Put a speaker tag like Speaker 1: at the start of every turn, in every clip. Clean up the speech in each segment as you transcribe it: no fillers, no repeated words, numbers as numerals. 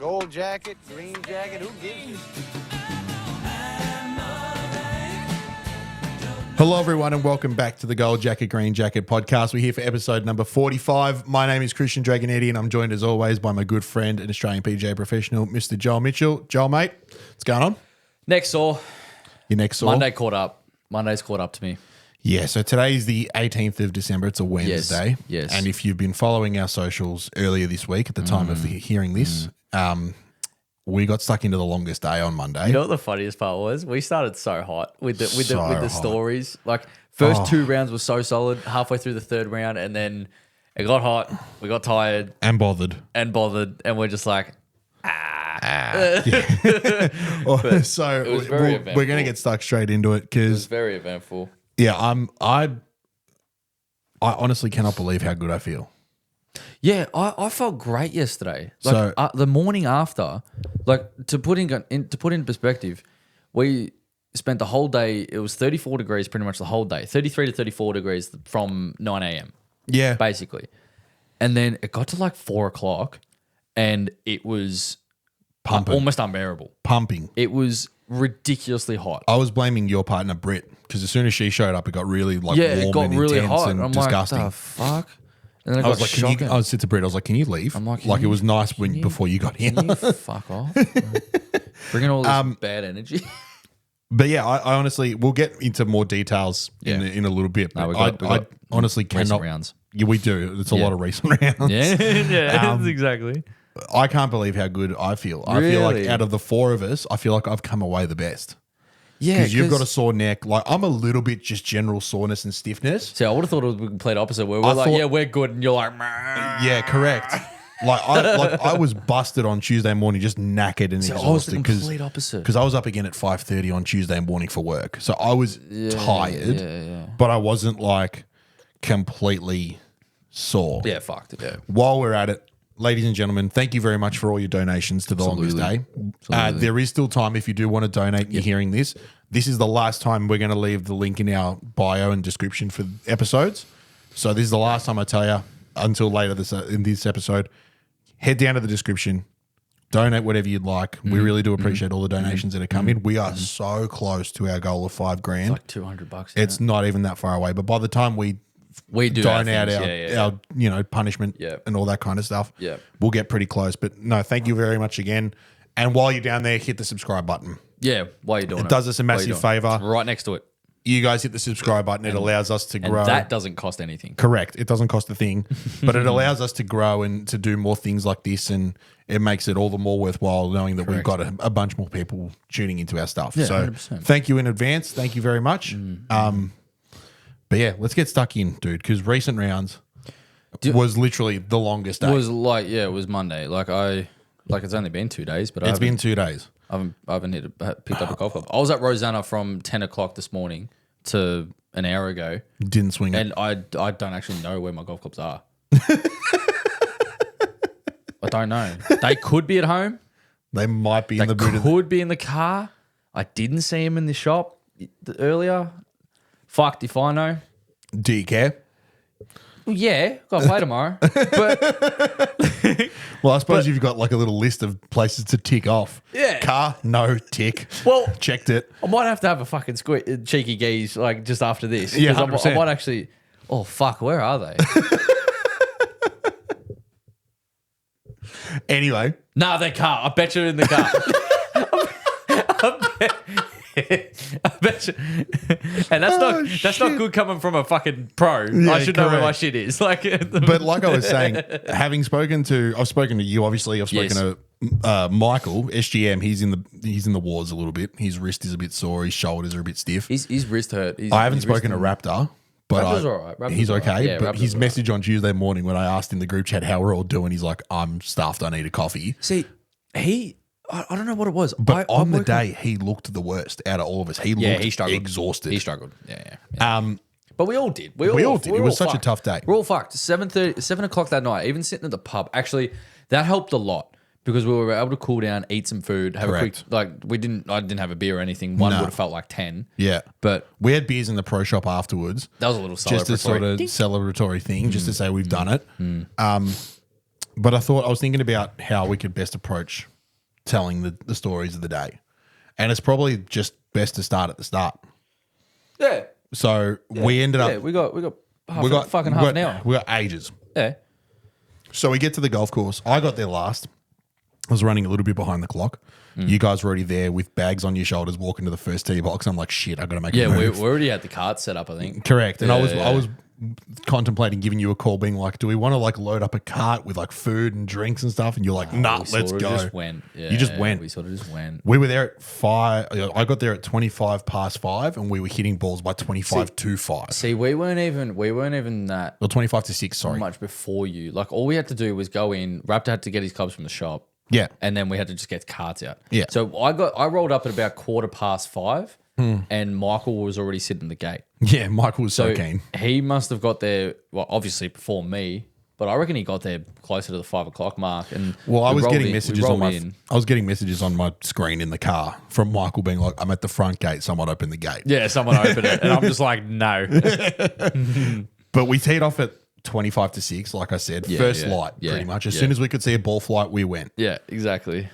Speaker 1: Gold jacket, green jacket, who gives you?
Speaker 2: Hello, everyone, and welcome back to the Gold Jacket, Green Jacket podcast. We're here for episode number 45. My name is Christian Dragonetti, and I'm joined, as always, by my good friend and Australian PGA professional, Mr. Joel Mitchell. Joel, mate, what's going on?
Speaker 3: Next saw.
Speaker 2: Your next saw?
Speaker 3: Monday caught up. Monday's caught up to me.
Speaker 2: Yeah, so today is the 18th of December. It's a Wednesday.
Speaker 3: Yes.
Speaker 2: And if you've been following our socials earlier this week, at the time of hearing this, we got stuck into the longest day on Monday.
Speaker 3: You know what the funniest part was? We started so hot with the
Speaker 2: hot.
Speaker 3: stories. Like first two rounds were so solid. Halfway through the third round, and then it got hot. We got tired
Speaker 2: And bothered.
Speaker 3: and we're just like,
Speaker 2: So
Speaker 3: it was very
Speaker 2: we're going to get stuck straight into it
Speaker 3: it was
Speaker 2: because,
Speaker 3: very eventful.
Speaker 2: yeah, I honestly cannot believe how good I feel.
Speaker 3: Yeah, I felt great yesterday.
Speaker 2: So-
Speaker 3: Like the morning after, like to put in perspective, we spent the whole day. It was 34 degrees pretty much the whole day. 33 to 34 degrees from 9 a.m.
Speaker 2: Yeah.
Speaker 3: basically, and then it got to like 4 o'clock, and it was
Speaker 2: Pumping.
Speaker 3: almost unbearable.
Speaker 2: Pumping.
Speaker 3: It was ridiculously hot.
Speaker 2: I was blaming your partner, Britt, because as soon as she showed up, it got really warm
Speaker 3: It got
Speaker 2: and
Speaker 3: really
Speaker 2: intense
Speaker 3: hot.
Speaker 2: and
Speaker 3: I'm
Speaker 2: disgusting.
Speaker 3: like, the fuck. And then it
Speaker 2: I
Speaker 3: got
Speaker 2: was like,
Speaker 3: shocking.
Speaker 2: I said to Britt, I was like, can you leave?
Speaker 3: I'm like,
Speaker 2: it was nice before you got here.
Speaker 3: Can you fuck off? Bringing all this bad energy.
Speaker 2: But yeah, I honestly, we'll get into more details
Speaker 3: Yeah.
Speaker 2: in a little bit.
Speaker 3: No,
Speaker 2: But
Speaker 3: we
Speaker 2: I
Speaker 3: got
Speaker 2: honestly
Speaker 3: recent
Speaker 2: cannot.
Speaker 3: rounds.
Speaker 2: Yeah, we do. It's a lot of recent rounds.
Speaker 3: Yeah, exactly.
Speaker 2: I can't believe how good I feel. I feel like
Speaker 3: Really?
Speaker 2: out of the four of us, I feel like I've come away the best.
Speaker 3: Yeah,
Speaker 2: Because you've got a sore neck. Like, I'm a little bit just general soreness and stiffness.
Speaker 3: See, I would have thought it was complete opposite. Where we're
Speaker 2: I
Speaker 3: like,
Speaker 2: thought-
Speaker 3: yeah, we're good, and you're like,
Speaker 2: Yeah, correct. I was busted on Tuesday morning, just knackered and
Speaker 3: I was the
Speaker 2: exhausted
Speaker 3: complete opposite.
Speaker 2: because I was up again at 5:30 on Tuesday morning for work. So I was tired, but I wasn't like completely sore.
Speaker 3: yeah, fucked it. Yeah.
Speaker 2: While we're at it, ladies and gentlemen, thank you very much for all your donations to the longest day. There is still time if you do want to donate. You're hearing this. This is the last time we're going to leave the link in our bio and description for episodes. So this is the last time I tell you until later in this episode. Head down to the description. Donate whatever you'd like. We really do appreciate all the donations that are coming. We are so close to our goal of $5,000.
Speaker 3: Like $200.
Speaker 2: It's not even that far away. But by the time we
Speaker 3: we do
Speaker 2: dine
Speaker 3: our
Speaker 2: out
Speaker 3: things.
Speaker 2: our punishment
Speaker 3: Yeah.
Speaker 2: and all that kind of stuff.
Speaker 3: Yeah.
Speaker 2: We'll get pretty close. But no, thank you very much again. And while you're down there, hit the subscribe button.
Speaker 3: Yeah, why are you doing it?
Speaker 2: It does us a
Speaker 3: Why are
Speaker 2: massive
Speaker 3: you doing it?
Speaker 2: favour.
Speaker 3: It's right next to it.
Speaker 2: You guys hit the subscribe button. It allows us to
Speaker 3: And
Speaker 2: grow.
Speaker 3: that doesn't cost anything.
Speaker 2: Correct. It doesn't cost a thing, but it allows us to grow and to do more things like this. And it makes it all the more worthwhile knowing that we've got a bunch more people tuning into our stuff.
Speaker 3: Yeah,
Speaker 2: so
Speaker 3: 100%.
Speaker 2: thank you in advance. Thank you very much. But yeah, let's get stuck in, dude, because recent rounds was literally the longest day.
Speaker 3: It was like, yeah, it was Monday. It's only been 2 days, but
Speaker 2: It's been 2 days.
Speaker 3: I haven't picked up a golf club. I was at Rosanna from 10 o'clock this morning to an hour ago,
Speaker 2: Didn't swing it.
Speaker 3: and I don't actually know where my golf clubs are. I don't know. They could be at home.
Speaker 2: They might be in
Speaker 3: They
Speaker 2: the boot.
Speaker 3: could be in the car. I didn't see them in the shop earlier. Fucked if I know.
Speaker 2: Do you care?
Speaker 3: Well, yeah, got to play tomorrow. But
Speaker 2: Well, I suppose you've got like a little list of places to tick off.
Speaker 3: Yeah.
Speaker 2: Car, no, tick.
Speaker 3: Well,
Speaker 2: Checked it.
Speaker 3: I might have to have a fucking cheeky geese like just after this.
Speaker 2: Yeah,
Speaker 3: 'Cause I
Speaker 2: 100%.
Speaker 3: might actually. Oh fuck, where are they?
Speaker 2: Anyway,
Speaker 3: Nah, they can't. I bet you're in the car. I bet you. And that's not good coming from a fucking pro.
Speaker 2: Yeah,
Speaker 3: I should know where my
Speaker 2: correct.
Speaker 3: shit is. Like,
Speaker 2: but like I was saying, I've spoken to you. Obviously, I've spoken to Michael SGM. He's in the wars a little bit. His wrist is a bit sore. His shoulders are a bit stiff.
Speaker 3: his wrist hurt.
Speaker 2: I haven't spoken to Raptor, but
Speaker 3: Raptor's all right. Raptor's
Speaker 2: he's
Speaker 3: all
Speaker 2: okay.
Speaker 3: right. Yeah,
Speaker 2: but
Speaker 3: Raptor's
Speaker 2: his
Speaker 3: all right.
Speaker 2: message on Tuesday morning when I asked in the group chat how we're all doing, he's like, "I'm stuffed. I need a coffee."
Speaker 3: See, I don't know what it was.
Speaker 2: But on the day, he looked the worst out of all of us. He looked
Speaker 3: he struggled.
Speaker 2: exhausted.
Speaker 3: He struggled. Yeah. But we all did.
Speaker 2: We all did. It was such a
Speaker 3: fucked.
Speaker 2: tough day.
Speaker 3: We're all fucked. 7 o'clock that night, even sitting at the pub. Actually, that helped a lot because we were able to cool down, eat some food, have
Speaker 2: Correct.
Speaker 3: a quick, I didn't have a beer or anything. One
Speaker 2: No.
Speaker 3: would have felt like 10.
Speaker 2: Yeah.
Speaker 3: But
Speaker 2: We had beers in the pro shop afterwards.
Speaker 3: that was a little
Speaker 2: Just a sort of celebratory thing, just to say we've done it. But I was thinking about how we could best approach telling the stories of the day. And it's probably just best to start at the start.
Speaker 3: Yeah.
Speaker 2: So we ended up...
Speaker 3: Yeah, we got half an hour.
Speaker 2: We got ages.
Speaker 3: Yeah.
Speaker 2: So we get to the golf course. I got there last. I was running a little bit behind the clock. You guys were already there with bags on your shoulders walking to the first tee box. I'm like, shit, I got to make a move.
Speaker 3: We already had the cart set up, I think.
Speaker 2: Correct. And I was contemplating giving you a call being like, do we want to like load up a cart with like food and drinks and stuff? And you're like, nah, let's go.
Speaker 3: Just went. Yeah,
Speaker 2: you just went.
Speaker 3: We sort of just went.
Speaker 2: We were there at 5. I got there at 25 past 5 and we were hitting balls by 25 to 5.
Speaker 3: See, we weren't even that
Speaker 2: Or 25 to 6, sorry.
Speaker 3: much before you. Like all we had to do was go in. Raptor had to get his clubs from the shop.
Speaker 2: Yeah.
Speaker 3: And then we had to just get carts out.
Speaker 2: Yeah.
Speaker 3: So I rolled up at about 5:15 and Michael was already sitting at the gate.
Speaker 2: Yeah, Michael was so keen.
Speaker 3: He must have got there, well, obviously before me, but I reckon he got there closer to the 5 o'clock mark. And
Speaker 2: Well, I was getting messages on my screen in the car from Michael being like, I'm at the front gate, someone open the gate.
Speaker 3: Yeah, someone opened it. And I'm just like, no.
Speaker 2: But we teed off at 25 to 6, like I said, first light pretty much. As soon as we could see a ball flight, we went.
Speaker 3: Yeah, exactly.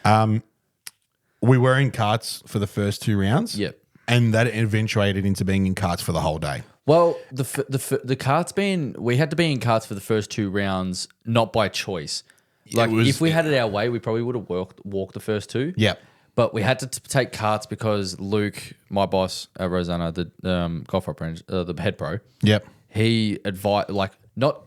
Speaker 2: We were in carts for the first 2 rounds.
Speaker 3: Yep.
Speaker 2: And that eventuated into being in carts for the whole day.
Speaker 3: Well, the carts we had to be in carts for the first 2 rounds, not by choice. Like if we had it our way, we probably would have walked the first 2.
Speaker 2: Yep.
Speaker 3: But we had to take carts because Luke, my boss, Rosanna, the golf operator, the head pro.
Speaker 2: Yep.
Speaker 3: He advised, like not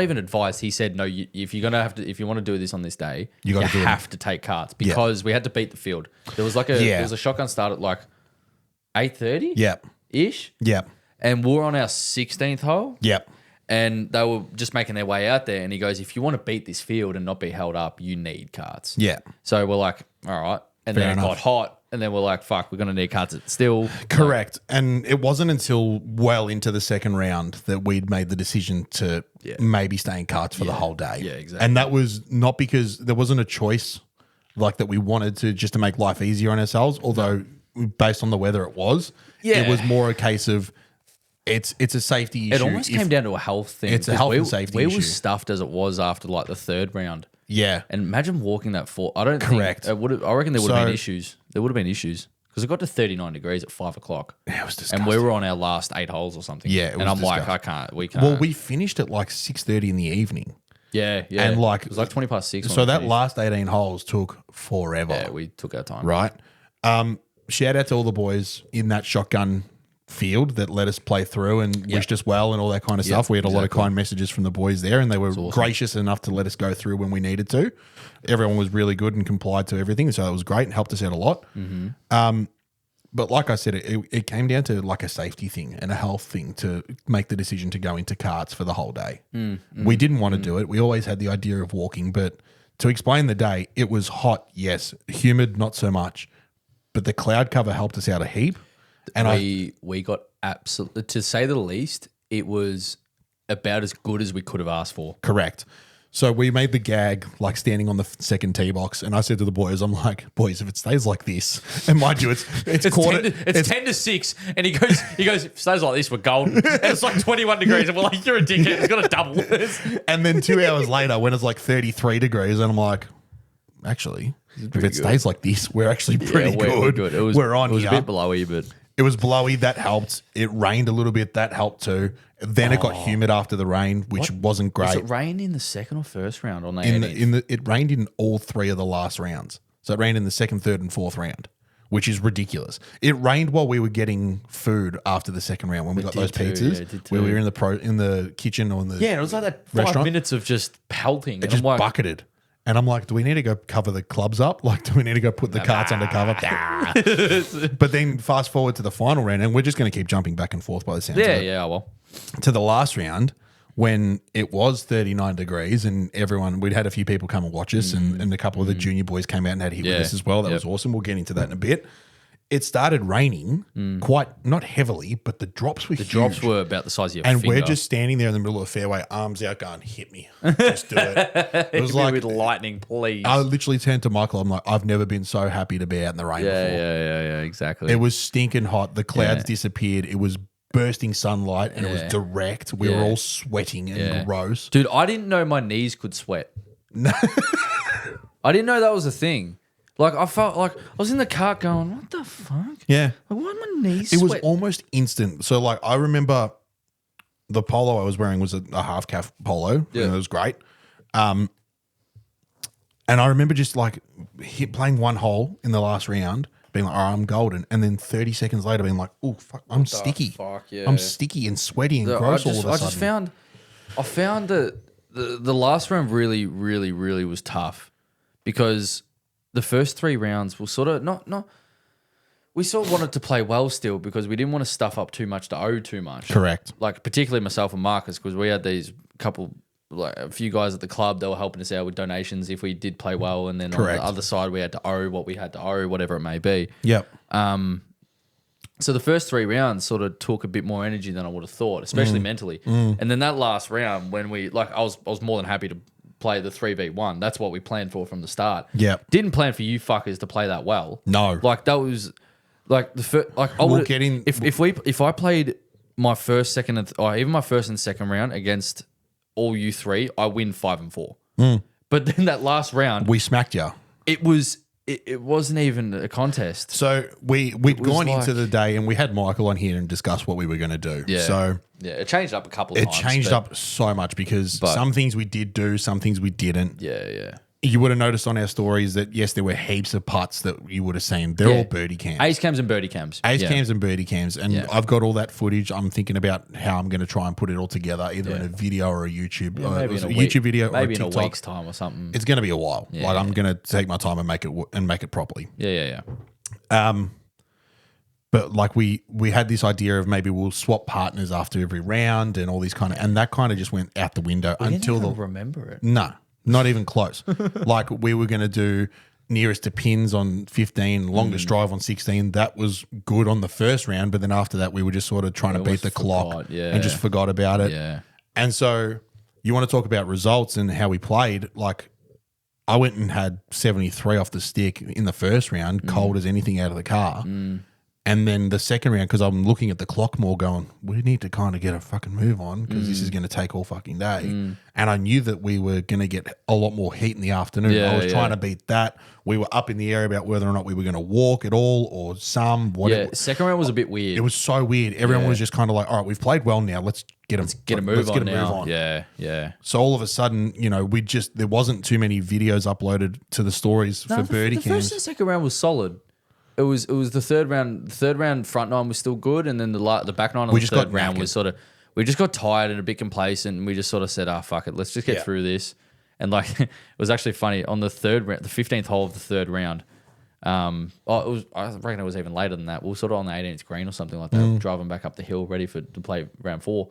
Speaker 3: even advised. He said, no, if you're gonna have to, if you want to do this on this day, you have to take carts because we had to beat the field. There was there was a shotgun start at like 8:30.
Speaker 2: Yep.
Speaker 3: Ish.
Speaker 2: Yep.
Speaker 3: And we're on our 16th hole.
Speaker 2: Yep.
Speaker 3: And they were just making their way out there. And he goes, if you want to beat this field and not be held up, you need carts.
Speaker 2: Yeah.
Speaker 3: So we're like, all right. And
Speaker 2: Fair
Speaker 3: then
Speaker 2: enough.
Speaker 3: it got hot. And then we're like, fuck, we're going to need carts still.
Speaker 2: Correct. And it wasn't until well into the second round that we'd made the decision to maybe stay in carts for the whole day.
Speaker 3: Yeah, exactly.
Speaker 2: And that was not because there wasn't a choice like that we wanted to just to make life easier on ourselves, although based on the weather it was.
Speaker 3: Yeah.
Speaker 2: It was more a case of it's a safety issue.
Speaker 3: It almost came down to a health thing.
Speaker 2: It's a health and safety issue.
Speaker 3: We were stuffed as it was after like the 3rd round.
Speaker 2: Yeah.
Speaker 3: And imagine walking that far. I don't
Speaker 2: Correct.
Speaker 3: think it would have, I reckon there would have been issues. There would have been issues because it got to 39 degrees at 5 o'clock.
Speaker 2: Yeah, it was disgusting.
Speaker 3: And we were on our last 8 holes or something.
Speaker 2: Yeah, it was
Speaker 3: and I'm
Speaker 2: disgusting.
Speaker 3: like, we can't.
Speaker 2: Well, we finished at like 6:30 in the evening.
Speaker 3: Yeah.
Speaker 2: And like
Speaker 3: it was like 20 past 6.
Speaker 2: So that last 18 holes took forever.
Speaker 3: Yeah, we took our time.
Speaker 2: Right. Shout out to all the boys in that shotgun field that let us play through and wished us well and all that kind of stuff. We had a lot of kind messages from the boys there and they were gracious enough to let us go through when we needed to. Everyone was really good and complied to everything. So it was great and helped us out a lot. But like I said, it came down to like a safety thing and a health thing to make the decision to go into carts for the whole day. We didn't want to do it. We always had the idea of walking, but to explain the day, it was hot, yes. Humid, not so much. But the cloud cover helped us out a heap. And
Speaker 3: we got absolutely, to say the least, it was about as good as we could have asked for.
Speaker 2: Correct. So we made the gag like standing on the second tee box, and I said to the boys, "I'm like, boys, if it stays like this, and mind you, it's
Speaker 3: 10 to 6, and he goes, if it stays like this, we're golden." And it's like 21 degrees, and we're like, "You're a dickhead. It's got to double this."
Speaker 2: And then 2 hours later, when it's like 33 degrees, and I'm like, actually, if it stays like this, we're actually pretty good.
Speaker 3: We're good.
Speaker 2: We're on.
Speaker 3: It was
Speaker 2: here.
Speaker 3: a bit blowy, but
Speaker 2: it was blowy. That helped. It rained a little bit. That helped too. Then it got humid after the rain, which wasn't great.
Speaker 3: Was it rained in the second or first round on the
Speaker 2: it rained in all 3 of the last rounds. So it rained in the second, third, and fourth round, which is ridiculous. It rained while we were getting food after the second round when we got those pizzas. Where we were in the kitchen or in the
Speaker 3: it was like that 5 minutes of just pelting.
Speaker 2: It just bucketed. And I'm like, do we need to go cover the clubs up? Like, do we need to go put the carts under cover? But then fast forward to the final round, and we're just going to keep jumping back and forth by the sounds of it.
Speaker 3: Yeah, well.
Speaker 2: To the last round, when it was 39 degrees and we'd had a few people come and watch us and a couple of the junior boys came out and had a hit with us as well. That was awesome. We'll get into that in a bit. It started raining quite, not heavily, but the drops were huge.
Speaker 3: The drops were about the size of your
Speaker 2: and
Speaker 3: finger.
Speaker 2: we're just standing there in the middle of the fairway, arms out going, hit me. Just do it. It was like,
Speaker 3: with lightning, please.
Speaker 2: I literally turned to Michael. I'm like, I've never been so happy to be out in the rain before.
Speaker 3: Yeah, exactly.
Speaker 2: It was stinking hot. The clouds disappeared. It was bursting sunlight and it was direct. We were all sweating and gross.
Speaker 3: Dude, I didn't know my knees could sweat. I didn't know that was a thing. Like I felt like I was in the car going, what the fuck?
Speaker 2: Yeah.
Speaker 3: Like, why are my knees
Speaker 2: It was
Speaker 3: sweat?
Speaker 2: almost instant. So like I remember the polo I was wearing was a half calf polo.
Speaker 3: Yeah.
Speaker 2: And it was great. And I remember just like playing one hole in the last round, being like, all right, I'm golden. And then 30 seconds later being like, oh, fuck, I'm sticky.
Speaker 3: Fuck, yeah.
Speaker 2: I'm sticky and sweaty and gross all of a sudden.
Speaker 3: I found that the last round really, really, really was tough because the first 3 rounds were sort of not. We sort of wanted to play well still because we didn't want to stuff up too much to owe too much.
Speaker 2: Correct.
Speaker 3: Like particularly myself and Marcus because we had these a few guys at the club that were helping us out with donations if we did play well, and then
Speaker 2: Correct.
Speaker 3: on the other side we had to owe what we had to owe, whatever it may be.
Speaker 2: Yep.
Speaker 3: So the first 3 rounds sort of took a bit more energy than I would have thought, especially mentally. And then that last round when we I was more than happy to play the 3v1. That's what we planned for from the start.
Speaker 2: Yep.
Speaker 3: Didn't plan for you fuckers to play that well.
Speaker 2: No.
Speaker 3: Like that was like the first, like I would
Speaker 2: get in-
Speaker 3: if I played my first, second, or even my first and second round against all you 3, I win 5 and 4. But then that last round,
Speaker 2: We smacked you.
Speaker 3: it wasn't even a contest.
Speaker 2: So we'd gone
Speaker 3: like-
Speaker 2: into the day and we had Michael on here and discussed what we were going to do.
Speaker 3: Yeah.
Speaker 2: So
Speaker 3: Yeah, it changed up a couple of
Speaker 2: it
Speaker 3: times.
Speaker 2: changed
Speaker 3: but-
Speaker 2: up so much because some things we did do, some things we didn't.
Speaker 3: Yeah.
Speaker 2: You would have noticed on our stories that, yes, there were heaps of putts that you would have seen. They're all birdie cams.
Speaker 3: Ace cams and birdie cams.
Speaker 2: Ace
Speaker 3: Yeah.
Speaker 2: cams and birdie cams. And
Speaker 3: Yeah.
Speaker 2: I've got all that footage. I'm thinking about how I'm going to try and put it all together, either in a video or a YouTube.
Speaker 3: Maybe in a
Speaker 2: YouTube
Speaker 3: week,
Speaker 2: video or a
Speaker 3: maybe in
Speaker 2: TikTok.
Speaker 3: a week's time or something.
Speaker 2: It's going to be a while. Like I'm going to take my time and make it properly.
Speaker 3: Yeah.
Speaker 2: But like we had this idea of maybe we'll swap partners after every round and all these kind of, and that kind of just went out the window until
Speaker 3: I remember it.
Speaker 2: No, not even close. Like we were going to do nearest to pins on 15, longest drive on 16. That was good on the first round, but then after that we were just sort of trying to beat the clock and just forgot about it.
Speaker 3: Yeah.
Speaker 2: And so you want to talk about results and how we played, like I went and had 73 off the stick in the first round, cold as anything out of the car. And then the second round, because I'm looking at the clock more going, we need to kind of get a fucking move on because this is going to take all fucking day. And I knew that we were going to get a lot more heat in the afternoon. I was trying to beat that. We were up in the air about whether or not we were going to walk at all or whatever.
Speaker 3: Second round was a bit weird.
Speaker 2: It was so weird. Everyone was just kind of like, all right, we've played well now. Let's get
Speaker 3: a move on. Yeah.
Speaker 2: So all of a sudden, there wasn't too many videos uploaded to the stories for birdie
Speaker 3: the
Speaker 2: cams.
Speaker 3: first and second round was solid. It was the third round. The third round front nine was still good, and then the back nine on the third round was sort of. We just got tired and a bit complacent, and we just sort of said, fuck it, let's just get through this." And like it was actually funny on the third round, the 15th hole of the third round. I reckon it was even later than that. We were sort of on the 18th green or something like that, driving back up the hill, ready to play round 4.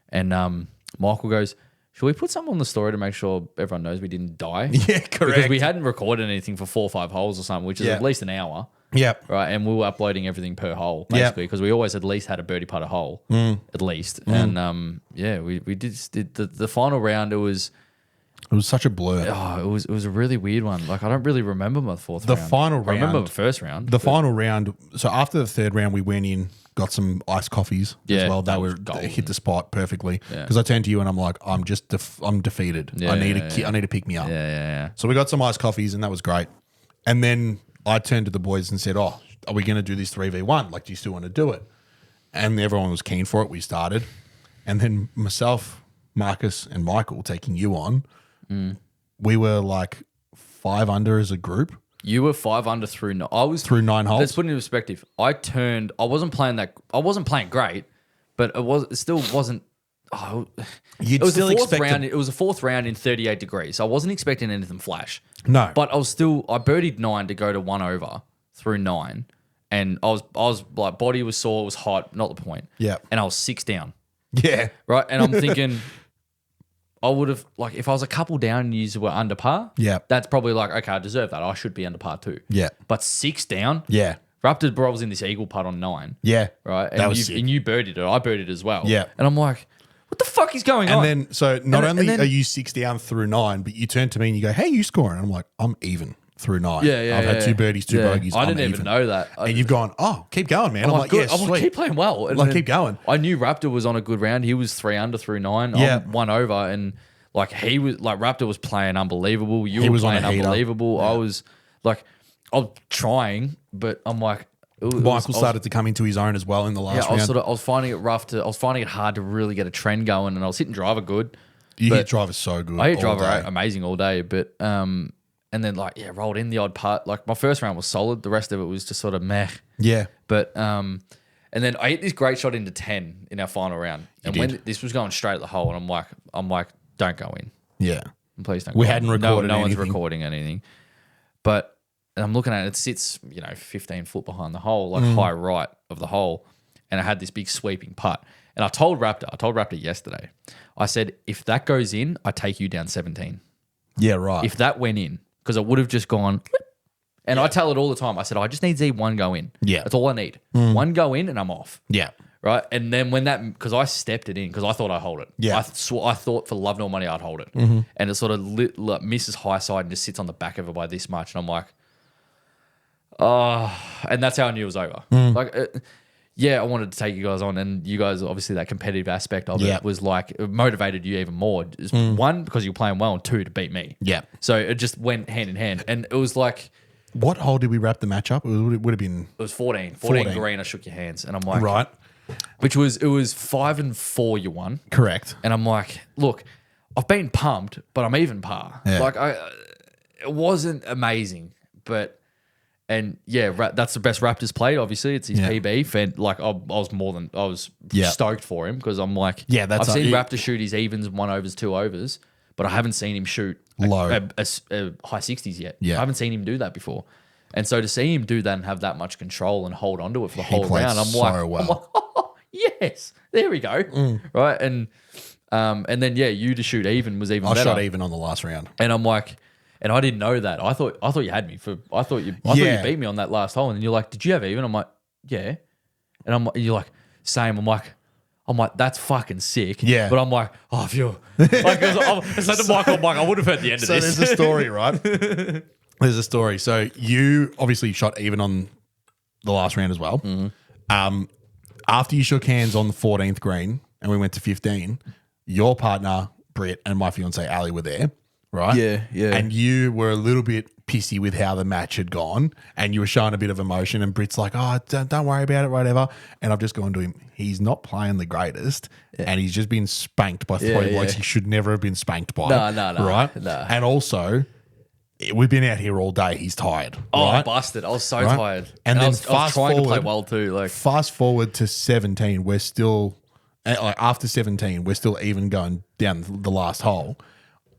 Speaker 3: And Michael goes, "Should we put something on the story to make sure everyone knows we didn't die?"
Speaker 2: Yeah, correct.
Speaker 3: Because we hadn't recorded anything for 4 or 5 holes or something, which is at least an hour.
Speaker 2: Yep.
Speaker 3: Right. And we were uploading everything per hole, basically, because we always at least had a birdie putt a hole, at least. And we did the final round. It was
Speaker 2: such a blur.
Speaker 3: it was a really weird one. Like I don't really remember my fourth round.
Speaker 2: The final round.
Speaker 3: I remember the first round.
Speaker 2: Final round. So after the third round, we went in, got some iced coffees as well. They hit the spot perfectly. Because I turned to you and I'm like, I'm defeated. I need to pick me up.
Speaker 3: Yeah.
Speaker 2: So we got some iced coffees and that was great. And then I turned to the boys and said, "Oh, are we going to do this 3v1? Like, do you still want to do it?" And everyone was keen for it. We started. And then myself, Marcus, and Michael taking you on, we were like 5 under as a group.
Speaker 3: You were 5 under through. I was
Speaker 2: through 9 holes.
Speaker 3: Let's put it in perspective. I wasn't playing great, but it still wasn't. It was the fourth round. It was a fourth round in 38 degrees. So I wasn't expecting anything flash.
Speaker 2: No,
Speaker 3: but I birdied 9 to go to 1 over through 9, and I was like, body was sore, it was hot, not the point.
Speaker 2: Yeah,
Speaker 3: and I was 6 down.
Speaker 2: Yeah,
Speaker 3: right. And I'm thinking, I would have like if I was a couple down and you were under par.
Speaker 2: Yeah,
Speaker 3: that's probably like okay, I deserve that. I should be under par too.
Speaker 2: Yeah,
Speaker 3: but 6 down.
Speaker 2: Yeah.
Speaker 3: Raptors bro was in this eagle putt on 9.
Speaker 2: Yeah,
Speaker 3: right. And you birdied it. I birdied it as well.
Speaker 2: Yeah,
Speaker 3: and I'm like, what the fuck is going on?
Speaker 2: And then, so not only are you 6 down through 9, but you turn to me and you go, "Hey, you scoring?" And I'm like, "I'm even through 9. I've had 2 birdies, 2 bogeys.
Speaker 3: I didn't even know that.
Speaker 2: And you've gone, "Oh, keep going, man." I'm like, "Yeah,
Speaker 3: I'm like, keep playing well." And
Speaker 2: keep going.
Speaker 3: I knew Raptor was on a good round. He was 3 under through 9.
Speaker 2: Yeah.
Speaker 3: I'm 1 over, and like he was like Raptor was playing unbelievable. You were playing unbelievable. Yeah. I was like, I'm trying, but I'm like,
Speaker 2: Michael started to come into his own as well in the last round.
Speaker 3: I was finding it rough I was finding it hard to really get a trend going, and I was hitting driver good.
Speaker 2: You hit driver so good.
Speaker 3: I hit driver amazing all day, but and then rolled in the odd putt. Like my first round was solid. The rest of it was just sort of meh.
Speaker 2: Yeah.
Speaker 3: But and then I hit this great shot into 10 in our final round, and when this was going straight at the hole, and I'm like, don't go in.
Speaker 2: Yeah.
Speaker 3: Please don't.
Speaker 2: We hadn't recorded
Speaker 3: no
Speaker 2: anything.
Speaker 3: one's recording anything. But I'm looking at it. It sits 15 foot behind the hole, like high right of the hole, and I had this big sweeping putt. And I told Raptor yesterday, I said, if that goes in, I take you down 17.
Speaker 2: Yeah, right.
Speaker 3: If that went in, because it would have just gone. And I tell it all the time. I said, I just need to see one go in.
Speaker 2: Yeah.
Speaker 3: That's all I need. One go in and I'm off.
Speaker 2: Yeah.
Speaker 3: Right. And then because I stepped it in because I thought I'd hold it.
Speaker 2: Yeah.
Speaker 3: I thought for love nor money I'd hold it. And it sort of misses high side and just sits on the back of it by this much. And I'm like, and that's how I knew it was over. Like, I wanted to take you guys on, and you guys, obviously, that competitive aspect of it was like, it motivated you even more. One, because you were playing well, and two, to beat me.
Speaker 2: Yeah.
Speaker 3: So it just went hand in hand. And it was like,
Speaker 2: what hole did we wrap the match up? It would have been.
Speaker 3: It was 14. 14 green. I shook your hands, and I'm like,
Speaker 2: right.
Speaker 3: It was 5 and 4 you won.
Speaker 2: Correct.
Speaker 3: And I'm like, look, I've been pumped, but I'm even par.
Speaker 2: Yeah.
Speaker 3: Like it wasn't amazing, but that's the best Raptors played. Obviously, it's his PB. And like I was stoked for him because I'm like, I've seen Raptors shoot his evens, 1 overs, 2 overs, but I haven't seen him shoot
Speaker 2: low
Speaker 3: a high 60s yet.
Speaker 2: Yeah.
Speaker 3: I haven't seen him do that before. And so to see him do that and have that much control and hold onto it for the whole round, I'm like, oh, yes, there we go. Right. And then you to shoot even was even better.
Speaker 2: I shot even on the last round.
Speaker 3: And I'm like, and I didn't know that. I thought you had me I thought you beat me on that last hole. And you're like, did you have even? I'm like, yeah. And you're like, same. I'm like, that's fucking sick.
Speaker 2: Yeah.
Speaker 3: But I'm like, oh, phew. Like, I said to Michael, I would have heard the end of this.
Speaker 2: So there's a story, right? There's a story. So you obviously shot even on the last round as well. After you shook hands on the 14th green and we went to 15, your partner, Britt, and my fiance, Ali, were there, right?
Speaker 3: Yeah.
Speaker 2: And you were a little bit pissy with how the match had gone and you were showing a bit of emotion and Britt's like, oh, don't worry about it, whatever. And I've just gone to him, he's not playing the greatest and he's just been spanked by 3 blokes he should never have been spanked by.
Speaker 3: No.
Speaker 2: Right?
Speaker 3: No.
Speaker 2: And also, we've been out here all day. He's tired.
Speaker 3: Oh,
Speaker 2: right?
Speaker 3: I busted. I was so tired.
Speaker 2: And then
Speaker 3: I was trying to play well too. Like
Speaker 2: fast forward to 17, we're still after 17, we're still even going down the last hole.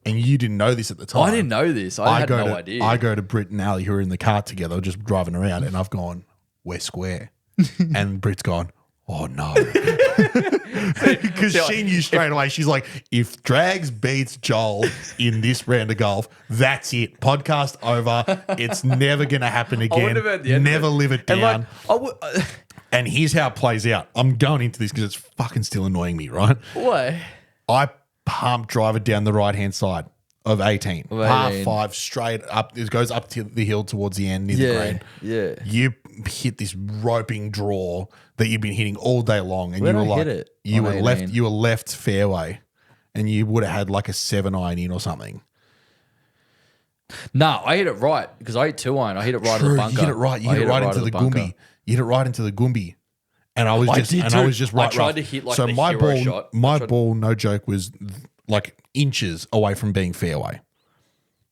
Speaker 2: And you didn't know this at the time.
Speaker 3: I didn't know this. I had no idea.
Speaker 2: I go to Britt and Ali, who are in the car together, just driving around, and I've gone, we're square. And Britt's gone, oh no. Because she knew straight away. She's like, if Drags beats Joel in this round of golf, that's it. Podcast over. It's never going to happen again. Never live it down. And here's how it plays out. I'm going into this because it's fucking still annoying me, right?
Speaker 3: What?
Speaker 2: I pump driver down the right-hand side of 18. Par 5 straight up. It goes up to the hill towards the end near the green.
Speaker 3: Yeah.
Speaker 2: You hit this roping draw that you've been hitting all day long. And
Speaker 3: Where'd
Speaker 2: you were
Speaker 3: I
Speaker 2: like,
Speaker 3: hit it
Speaker 2: you
Speaker 3: on
Speaker 2: were
Speaker 3: 18?
Speaker 2: left, you were left fairway and you would have had like a 7-iron in or something.
Speaker 3: No, I hit it right because I hit 2-iron. I hit it right at the bunker.
Speaker 2: You hit it right. You hit it right into the Gumby. You hit it right into the Gumby. And I was just right.
Speaker 3: I tried to hit like
Speaker 2: so
Speaker 3: the
Speaker 2: my
Speaker 3: hero
Speaker 2: ball,
Speaker 3: shot.
Speaker 2: my ball, no joke, was like inches away from being fairway.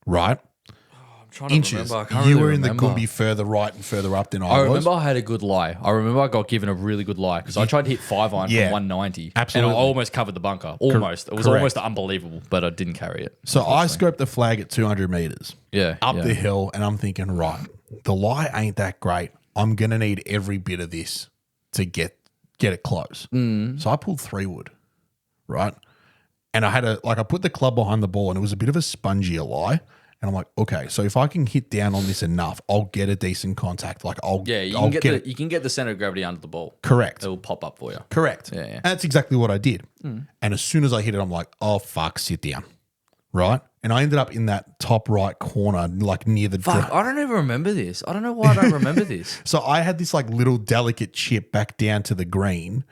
Speaker 2: Right?
Speaker 3: I'm trying to
Speaker 2: inches.
Speaker 3: remember. I can't
Speaker 2: You
Speaker 3: really
Speaker 2: were in
Speaker 3: remember.
Speaker 2: the Gumby further right and further up than I was.
Speaker 3: I remember I had a good lie. I remember I got given a really good lie because I tried to hit 5-iron from 190.
Speaker 2: Absolutely.
Speaker 3: And I almost covered the bunker. Almost. It was almost unbelievable, but I didn't carry it.
Speaker 2: So I scoped the flag at 200 meters.
Speaker 3: Yeah.
Speaker 2: Up the hill, and I'm thinking, right, the lie ain't that great. I'm going to need every bit of this to get it close. So I pulled 3-wood, right? And I had I put the club behind the ball and it was a bit of a spongier lie. And I'm like, okay, so if I can hit down on this enough, I'll get a decent contact. Like
Speaker 3: you can get the center of gravity under the ball.
Speaker 2: Correct.
Speaker 3: It'll pop up for you.
Speaker 2: Correct.
Speaker 3: Yeah.
Speaker 2: And that's exactly what I did. And as soon as I hit it, I'm like, oh, fuck, sit down. Right? And I ended up in that top right corner, like near the...
Speaker 3: Fuck, I don't even remember this. I don't know why I don't remember this.
Speaker 2: So I had this like little delicate chip back down to the green,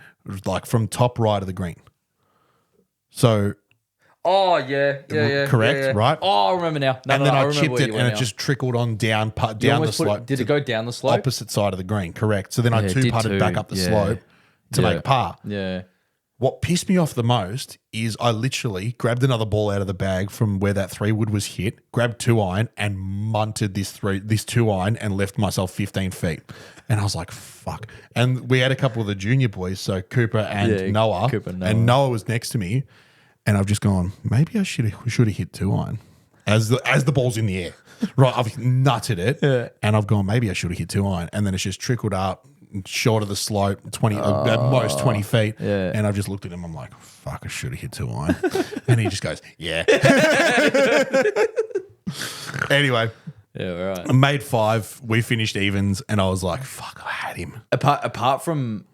Speaker 2: like from top right of the green. So...
Speaker 3: Oh yeah.
Speaker 2: Correct,
Speaker 3: yeah.
Speaker 2: right?
Speaker 3: Oh, I remember now.
Speaker 2: And then I chipped it, and it just trickled on down the slope.
Speaker 3: Did it go down the slope?
Speaker 2: Opposite side of the green, correct. So then I two-putted back up the slope to make par.
Speaker 3: Yeah.
Speaker 2: What pissed me off the most is I literally grabbed another ball out of the bag from where that 3-wood was hit, grabbed 2-iron and munted this 2-iron and left myself 15 feet. And I was like, fuck. And we had a couple of the junior boys, so Cooper and Noah. And Noah was next to me. And I've just gone, maybe I should have hit 2-iron as the ball's in the air. Right, I've nutted it. And I've gone, maybe I should have hit 2-iron. And then it's just trickled up. Short of the slope, 20 at most 20 feet. Yeah. And I've just looked at him. I'm like, fuck, I should have hit 2-iron. And he just goes, yeah. Anyway.
Speaker 3: Yeah, all right.
Speaker 2: I made 5. We finished evens, and I was like, fuck, I had him.
Speaker 3: Apart from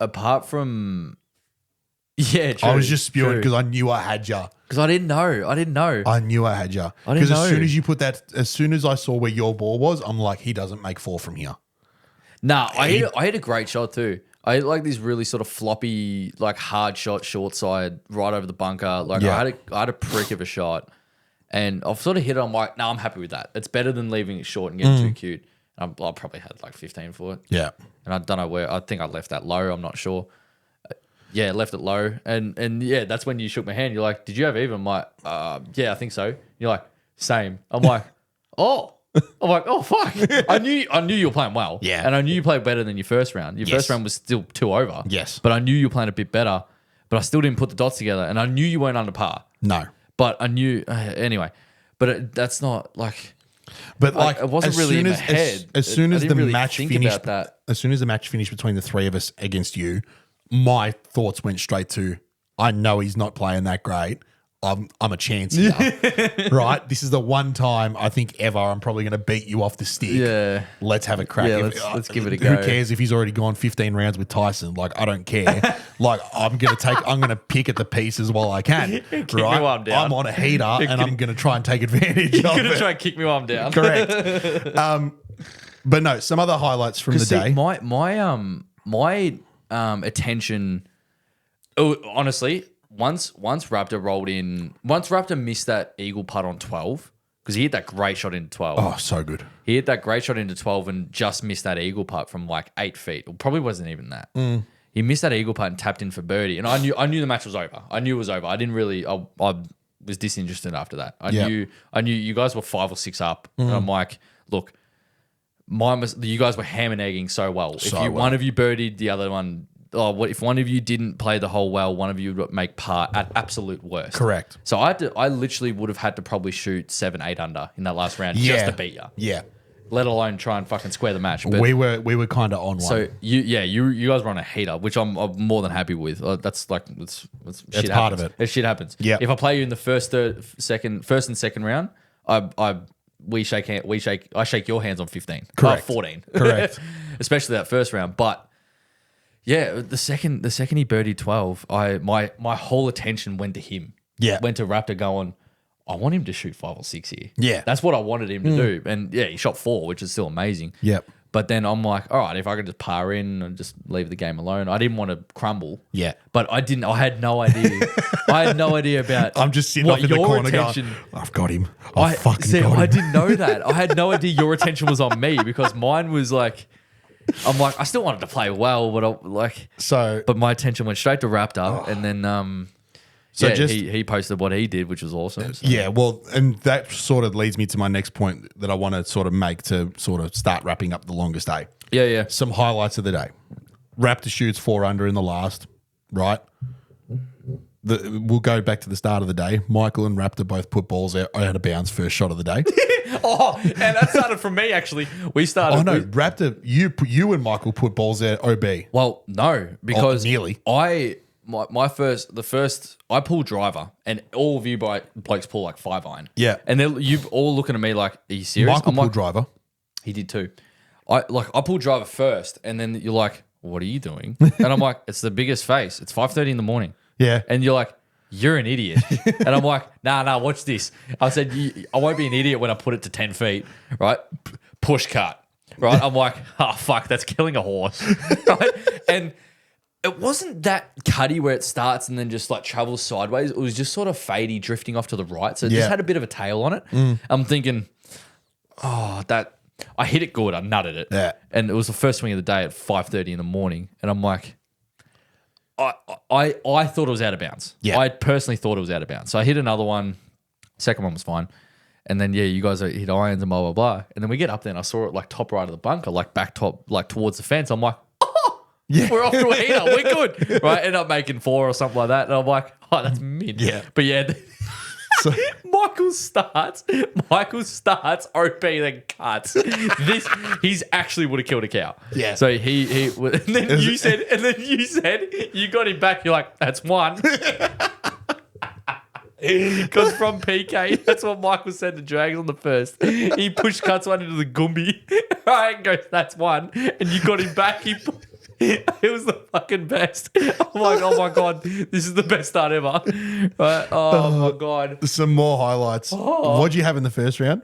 Speaker 3: yeah, true,
Speaker 2: I was just spewing because I knew I had ya.
Speaker 3: Because I didn't know.
Speaker 2: I knew I had ya. Because as soon as I saw where your ball was, I'm like, he doesn't make 4 from here.
Speaker 3: Nah, I hit a great shot too. I hit like this really sort of floppy, like hard shot, short side, right over the bunker. Like I had a prick of a shot, and I've sort of hit it. I'm like, no, I'm happy with that. It's better than leaving it short and getting too cute. And I probably had like 15 for it.
Speaker 2: Yeah,
Speaker 3: and I don't know where. I think I left that low. I'm not sure. Yeah, left it low, and yeah, that's when you shook my hand. You're like, did you have even? I'm like, yeah, I think so. You're like, same. I'm like, oh. I'm like, oh fuck! I knew you were playing well, and I knew you played better than your first round. Your first round was still 2 over, but I knew you were playing a bit better. But I still didn't put the dots together, and I knew you weren't under par.
Speaker 2: No,
Speaker 3: but I knew anyway. But that's not like.
Speaker 2: But like,
Speaker 3: it wasn't really in my head.
Speaker 2: As soon as the match finished, as soon as the match finished between the 3 of us against you, my thoughts went straight to, I know he's not playing that great. I'm a chance here, right? This is the one time I think ever I'm probably going to beat you off the stick.
Speaker 3: Yeah,
Speaker 2: let's have a crack.
Speaker 3: Yeah, let's give it a go.
Speaker 2: Who cares if he's already gone 15 rounds with Tyson? Like, I don't care. Like, I'm going to pick at the pieces while I can.
Speaker 3: Kick me while I'm down.
Speaker 2: I'm on a heater and I'm going to try and take advantage of it.
Speaker 3: You're going to try and kick me while I'm down.
Speaker 2: Correct. But no, some other highlights from the day.
Speaker 3: My attention. Oh, honestly. Once Raptor missed that eagle putt on 12, because he hit that great shot into 12.
Speaker 2: Oh, so good.
Speaker 3: He hit that great shot into 12 and just missed that eagle putt from like 8 feet. It probably wasn't even that. He missed that eagle putt and tapped in for birdie. And I knew the match was over. I knew it was over. I didn't really, I was disinterested after that. I knew you guys were 5 or 6 up. And I'm like, look, you guys were ham and egging so well. One of you birdied, the other one, if one of you didn't play the hole well, one of you would make par at absolute worst.
Speaker 2: Correct.
Speaker 3: So I literally would have had to probably shoot 7, 8 under in that last round just to beat you.
Speaker 2: Yeah.
Speaker 3: Let alone try and fucking square the match. But
Speaker 2: we were kind of on one.
Speaker 3: So you guys were on a heater, which I'm more than happy with. That's like it's shit
Speaker 2: part
Speaker 3: happens.
Speaker 2: of it.
Speaker 3: Shit happens.
Speaker 2: Yeah.
Speaker 3: If I play you in the first and second round, I shake your hands on 15.
Speaker 2: Correct.
Speaker 3: 14.
Speaker 2: Correct.
Speaker 3: Especially that first round, but. Yeah, the second he birdied 12, my whole attention went to him.
Speaker 2: Yeah.
Speaker 3: Went to Raptor going, I want him to shoot 5 or 6 here.
Speaker 2: Yeah.
Speaker 3: That's what I wanted him to do. And yeah, he shot 4, which is still amazing.
Speaker 2: Yep.
Speaker 3: But then I'm like, all right, if I could just par in and just leave the game alone. I didn't want to crumble.
Speaker 2: Yeah.
Speaker 3: But I had no idea. I had no idea about
Speaker 2: I'm just sitting up in the corner going, I've got him. I got him.
Speaker 3: I didn't know that. I had no idea your attention was on me because mine was like, I'm like, I still wanted to play well, but but my attention went straight to Raptor, and then he posted what he did, which was awesome. So.
Speaker 2: Yeah, well, and that sort of leads me to my next point that I want to sort of make to sort of start wrapping up the longest day.
Speaker 3: Yeah.
Speaker 2: Some highlights of the day. Raptor shoots 4 under in the last, right? We'll go back to the start of the day. Michael and Raptor both put balls out of bounds first shot of the day.
Speaker 3: And that started from me, actually. We started.
Speaker 2: Oh, no. Raptor, you and Michael put balls out OB.
Speaker 3: Well, no, because
Speaker 2: nearly.
Speaker 3: I pulled driver, and all of you blokes pull like 5-iron.
Speaker 2: Yeah.
Speaker 3: And then you all looking at me like, are you serious?
Speaker 2: Michael pulled driver.
Speaker 3: He did too. I pulled driver first, and then you're like, what are you doing? And I'm like, it's the biggest face. It's 5:30 in the morning.
Speaker 2: Yeah.
Speaker 3: And you're like, you're an idiot. And I'm like, nah, watch this. I said, I won't be an idiot when I put it to 10 feet, right? Push cut, right? I'm like, oh, fuck, that's killing a horse, right? And It wasn't that cutty where it starts and then just like travels sideways. It was just sort of fadey, drifting off to the right. So it just had a bit of a tail on it. I'm thinking, that I hit it good. I nutted it.
Speaker 2: Yeah.
Speaker 3: And it was the first swing of the day at 5:30 in the morning. And I'm like, I thought it was out of bounds.
Speaker 2: Yeah.
Speaker 3: I personally thought it was out of bounds. So I hit another one. Second one was fine. And then, you guys hit irons and blah, blah, blah. And then we get up there and I saw it like top right of the bunker, like back top, like towards the fence. I'm like, we're off to a heater. We're good. Right? End up making 4 or something like that. And I'm like, that's mid.
Speaker 2: Yeah.
Speaker 3: But yeah. So Michael starts OP then cuts. He's actually would have killed a cow.
Speaker 2: Yeah.
Speaker 3: So he and then you said you got him back. You're like, that's one. Because from PK, that's what Michael said to Drags on the first. He pushed cuts one into the Gumby. Right, and goes, that's one. And you got him back. It was the fucking best. I'm like, oh my God, this is the best start ever. Right? Oh my God.
Speaker 2: Some more highlights. What'd you have in the first round?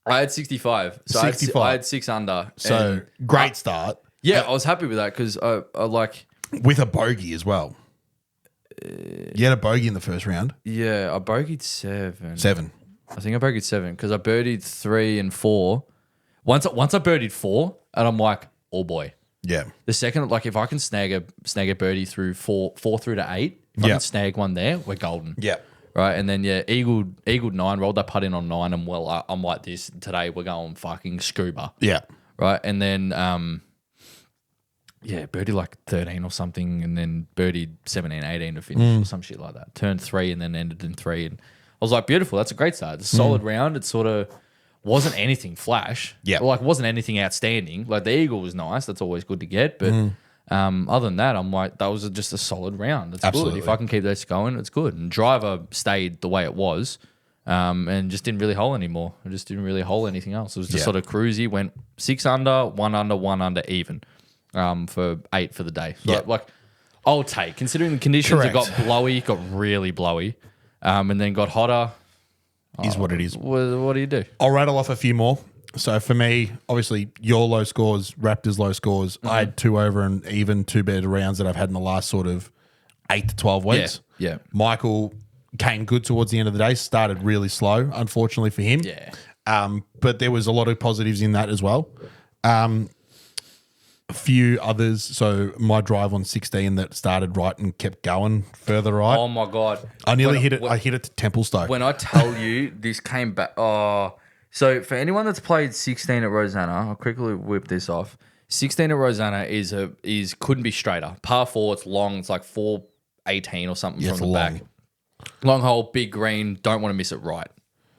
Speaker 3: I had 65. So
Speaker 2: 65.
Speaker 3: I had 6 under.
Speaker 2: So great start.
Speaker 3: Yeah, I was happy with that because I like.
Speaker 2: With a bogey as well. You had a bogey in the first round?
Speaker 3: Yeah, I bogeyed 7.
Speaker 2: 7.
Speaker 3: I think I bogeyed 7 because I birdied 3 and 4. Once I birdied 4, and I'm like, oh boy.
Speaker 2: Yeah.
Speaker 3: The second, like if I can snag a birdie through 4 through to 8, if I can snag one there, we're golden.
Speaker 2: Yeah.
Speaker 3: Right, and then eagled 9, rolled that putt in on 9, and I'm like this today. We're going fucking scuba.
Speaker 2: Yeah.
Speaker 3: Right, and then birdie like 13 or something, and then birdied 17, 18 to finish or some shit like that. Turned 3 and then ended in 3, and I was like, beautiful. That's a great start. It's a solid round. It sort of wasn't anything flash.
Speaker 2: Yeah,
Speaker 3: like wasn't anything outstanding. Like the eagle was nice. That's always good to get, but. Other than that, I'm like, that was just a solid round. It's
Speaker 2: Absolutely.
Speaker 3: good. If I can keep this going, it's good. And driver stayed the way it was, and just didn't really hole anymore. I just didn't really hole anything else. It was just sort of cruisy. Went 6 under, 1 under, 1 under, even for 8 for the day. So like I'll take, considering the conditions. It got blowy, got really blowy, and then got hotter.
Speaker 2: Is what it is.
Speaker 3: What do you do?
Speaker 2: I'll rattle off a few more. So for me, obviously, your low scores, Raptors' low scores. I had 2 over and even 2 better rounds that I've had in the last sort of 8 to 12 weeks.
Speaker 3: Yeah.
Speaker 2: Michael came good towards the end of the day, started really slow, unfortunately for him.
Speaker 3: Yeah.
Speaker 2: But there was a lot of positives in that as well. A few others. So my drive on 16 that started right and kept going further right.
Speaker 3: Oh, my God.
Speaker 2: I nearly hit it. I hit it to Templestowe.
Speaker 3: When I tell you this came back, so for anyone that's played 16 at Rosanna, I'll quickly whip this off. 16 at Rosanna is couldn't be straighter. Par 4, it's long. It's like 418 or something from the
Speaker 2: long.
Speaker 3: back. Long hole, big green. Don't want to miss it right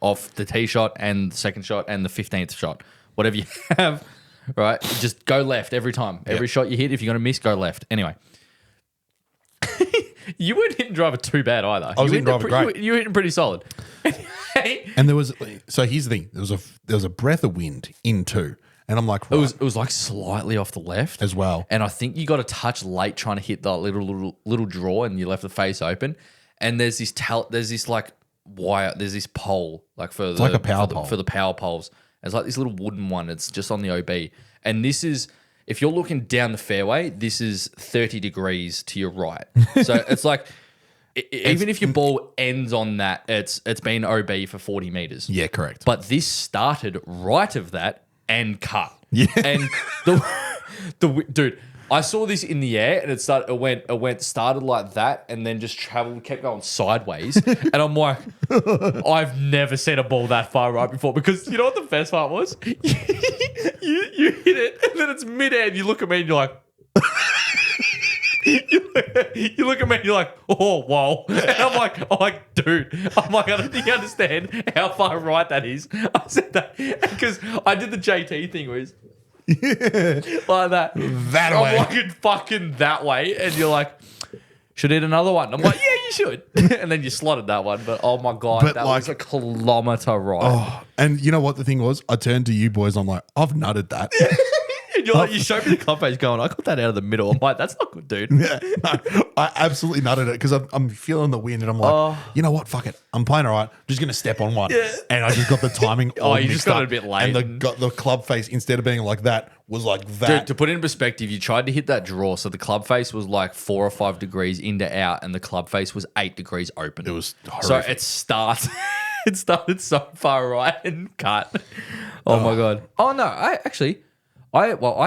Speaker 3: off the tee shot and the second shot and the 15th shot. Whatever you have, right? Just go left every time. Every shot you hit, if you're going to miss, go left. Anyway. You weren't hitting driver too bad either.
Speaker 2: I was hitting driver great.
Speaker 3: You were hitting pretty solid.
Speaker 2: And there was, so here's the thing, there was a breath of wind in too. And I'm like, right.
Speaker 3: It was like slightly off the left
Speaker 2: as well.
Speaker 3: And I think you got a touch late trying to hit the little draw, and you left the face open. And there's this like wire, there's this pole like for the,
Speaker 2: like a power pole.
Speaker 3: For the power poles. It's like this little wooden one. It's just on the OB. And this is, if you're looking down the fairway, this is 30 degrees to your right. So it's like, even if your ball ends on that, it's been OB for 40 meters.
Speaker 2: Yeah, correct.
Speaker 3: But this started right of that and cut.
Speaker 2: Yeah.
Speaker 3: And the dude, I saw this in the air, and it started like that, and then just kept going sideways. And I'm like, I've never seen a ball that far right before, because you know what the best part was? You hit it, and then it's midair, and you look at me, and you're like. You look at me and you're like, oh, whoa. And I'm like, dude, I don't think you understand how far right that is. I said that because I did the JT thing where it's like that.
Speaker 2: That
Speaker 3: I'm
Speaker 2: way.
Speaker 3: walking fucking that way. And you're like, should eat another one. I'm like, yeah, you should. And then you slotted that one. But oh my God, that was a kilometer right.
Speaker 2: Oh, and you know what the thing was? I turned to you boys. I'm like, I've nutted that.
Speaker 3: You're like, you showed me the club face going, I got that out of the middle. I'm like, that's not good, dude.
Speaker 2: Yeah, no, I absolutely nutted it because I'm feeling the wind and I'm like, you know what? Fuck it. I'm playing all right. I'm just going to step on one. Yeah. And I just got the timing all
Speaker 3: you
Speaker 2: mixed
Speaker 3: just got
Speaker 2: up.
Speaker 3: it a bit late.
Speaker 2: And the club face, instead of being like that, was like that.
Speaker 3: Dude, to put it in perspective, you tried to hit that draw. So the club face was like 4 or 5 degrees into out and the club face was 8 degrees open.
Speaker 2: It was horrific.
Speaker 3: So it started so far right and cut. Oh my God. Oh no, I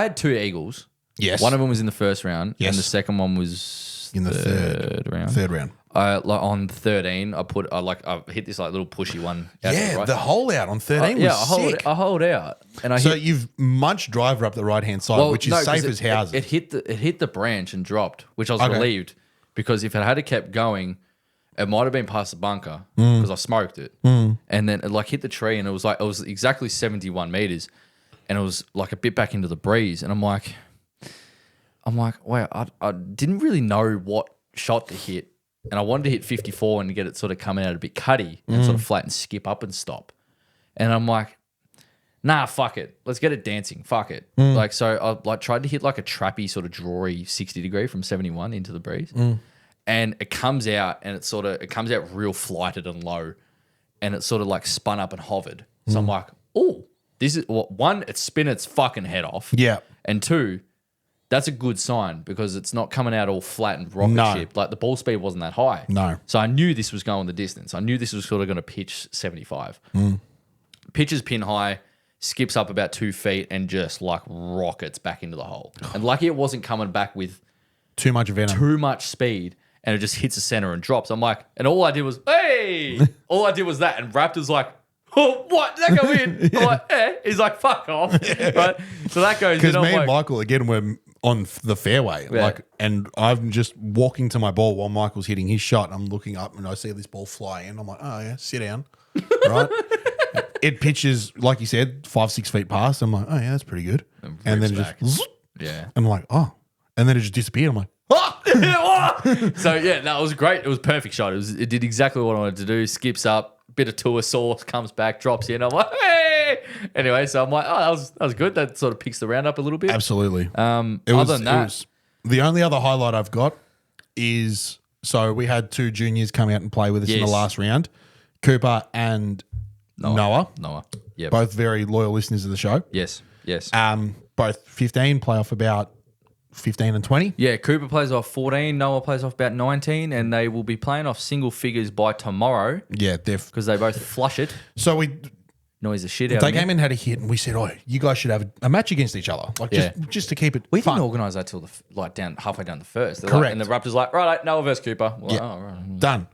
Speaker 3: had 2 eagles.
Speaker 2: Yes.
Speaker 3: One of them was in the first round.
Speaker 2: Yes.
Speaker 3: And the second one was
Speaker 2: in the third round. Third round.
Speaker 3: On 13, I hit this like little pushy one.
Speaker 2: Yeah, the hole out on 13 was sick.
Speaker 3: I hold out, and
Speaker 2: you've munched driver up the right hand side, which is safe as houses.
Speaker 3: It hit the branch and dropped, which I was relieved because if it had kept going, it might have been past the bunker because I smoked it, and then it hit the tree and it was exactly 71 meters, and it was like a bit back into the breeze, and I'm like, wait, I didn't really know what shot to hit. And I wanted to hit 54 and get it sort of coming out a bit cutty and sort of flat and skip up and stop. And I'm like, nah, fuck it. Let's get it dancing. Fuck it. So I tried to hit like a trappy sort of drawy 60 degree from 71 into the breeze. And it comes out and it comes out real flighted and low. And it sort of like spun up and hovered. So I'm like, oh, this is one, it's spin its fucking head off.
Speaker 2: Yeah.
Speaker 3: And 2, that's a good sign because it's not coming out all flat and rocket ship. Like the ball speed wasn't that high.
Speaker 2: No.
Speaker 3: So I knew this was going the distance. I knew this was sort of going to pitch 75. Pitches pin high, skips up about 2 feet and just like rockets back into the hole. And lucky it wasn't coming back with
Speaker 2: too much venom,
Speaker 3: too much speed, and it just hits the center and drops. I'm like, and all I did was, hey! All I did was that. And Raptor's like, oh, what? Did that go in? I'm like, eh. He's like, fuck off. Right? So that goes in.
Speaker 2: Because me and Michael, again, were on the fairway. And I'm just walking to my ball while Michael's hitting his shot. And I'm looking up and I see this ball fly in. I'm like, oh, yeah, sit down. Right? It pitches, like you said, 5-6 feet past. I'm like, oh, yeah, that's pretty good. And then it just, I'm like, oh. And then it just disappeared. I'm like, oh!
Speaker 3: So, yeah, that was great. It was a perfect shot. It did exactly what I wanted to do. Skips up, bit of tour sauce, comes back, drops in. I'm like, hey! Anyway, so I'm like, oh, that was good. That sort of picks the round up a little bit.
Speaker 2: Absolutely.
Speaker 3: Other than that,
Speaker 2: the only other highlight I've got is, so we had 2 juniors come out and play with us in the last round, Cooper and Noah.
Speaker 3: Yeah.
Speaker 2: Both very loyal listeners of the show.
Speaker 3: Yes.
Speaker 2: Both 15, play off about 15 and 20.
Speaker 3: Yeah, Cooper plays off 14, Noah plays off about 19, and they will be playing off single figures by tomorrow.
Speaker 2: Yeah,
Speaker 3: because they both flush it.
Speaker 2: So we
Speaker 3: noise the shit out.
Speaker 2: They came in and had a hit, and we said, "Oh, you guys should have a match against each other, like just to keep it."
Speaker 3: We
Speaker 2: fun.
Speaker 3: didn't organise that till halfway down the first.
Speaker 2: Correct.
Speaker 3: And the Raptors like, right, Noah versus Cooper. We're like, oh, right.
Speaker 2: Done.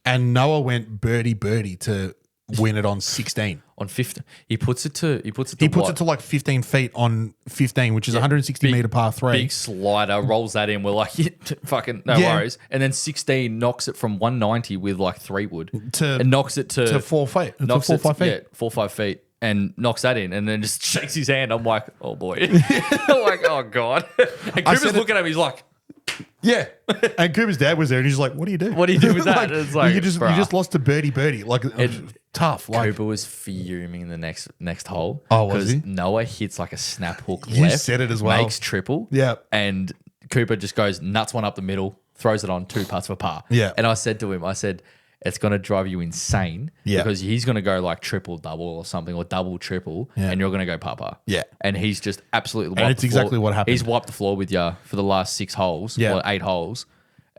Speaker 2: And Noah went birdie to win it on 16.
Speaker 3: On 15, he puts it to
Speaker 2: like 15 feet on 15, which is 160 meter par 3.
Speaker 3: Big slider, rolls that in. We're like, fucking no worries. And then 16 knocks it from 190 with like 3 wood and knocks it to
Speaker 2: 4 feet.
Speaker 3: Knocks
Speaker 2: 4 5 feet.
Speaker 3: Yeah, 4 5 feet. And knocks that in, and then just shakes his hand. I'm like, oh boy, I'm like, oh god. And Cooper's looking at me. He's like,
Speaker 2: yeah. And Cooper's dad was there, and he's like, "What do you do?
Speaker 3: What do you do with that?"
Speaker 2: Like,
Speaker 3: it's like,
Speaker 2: you just lost to birdie, like tough. Like
Speaker 3: Cooper was fuming in the next hole.
Speaker 2: Oh, was he?
Speaker 3: Noah hits like a snap hook
Speaker 2: You
Speaker 3: left.
Speaker 2: said it as well.
Speaker 3: Makes triple.
Speaker 2: Yeah.
Speaker 3: And Cooper just goes nuts one up the middle, throws it on 2 putts for par.
Speaker 2: Yeah.
Speaker 3: And I said to him, it's going to drive you insane because he's going to go like triple double or something or double triple and you're going to go par.
Speaker 2: Yeah.
Speaker 3: And he's just absolutely wiped
Speaker 2: and it's exactly what happened.
Speaker 3: He's wiped the floor with you for the last 6 holes or 8 holes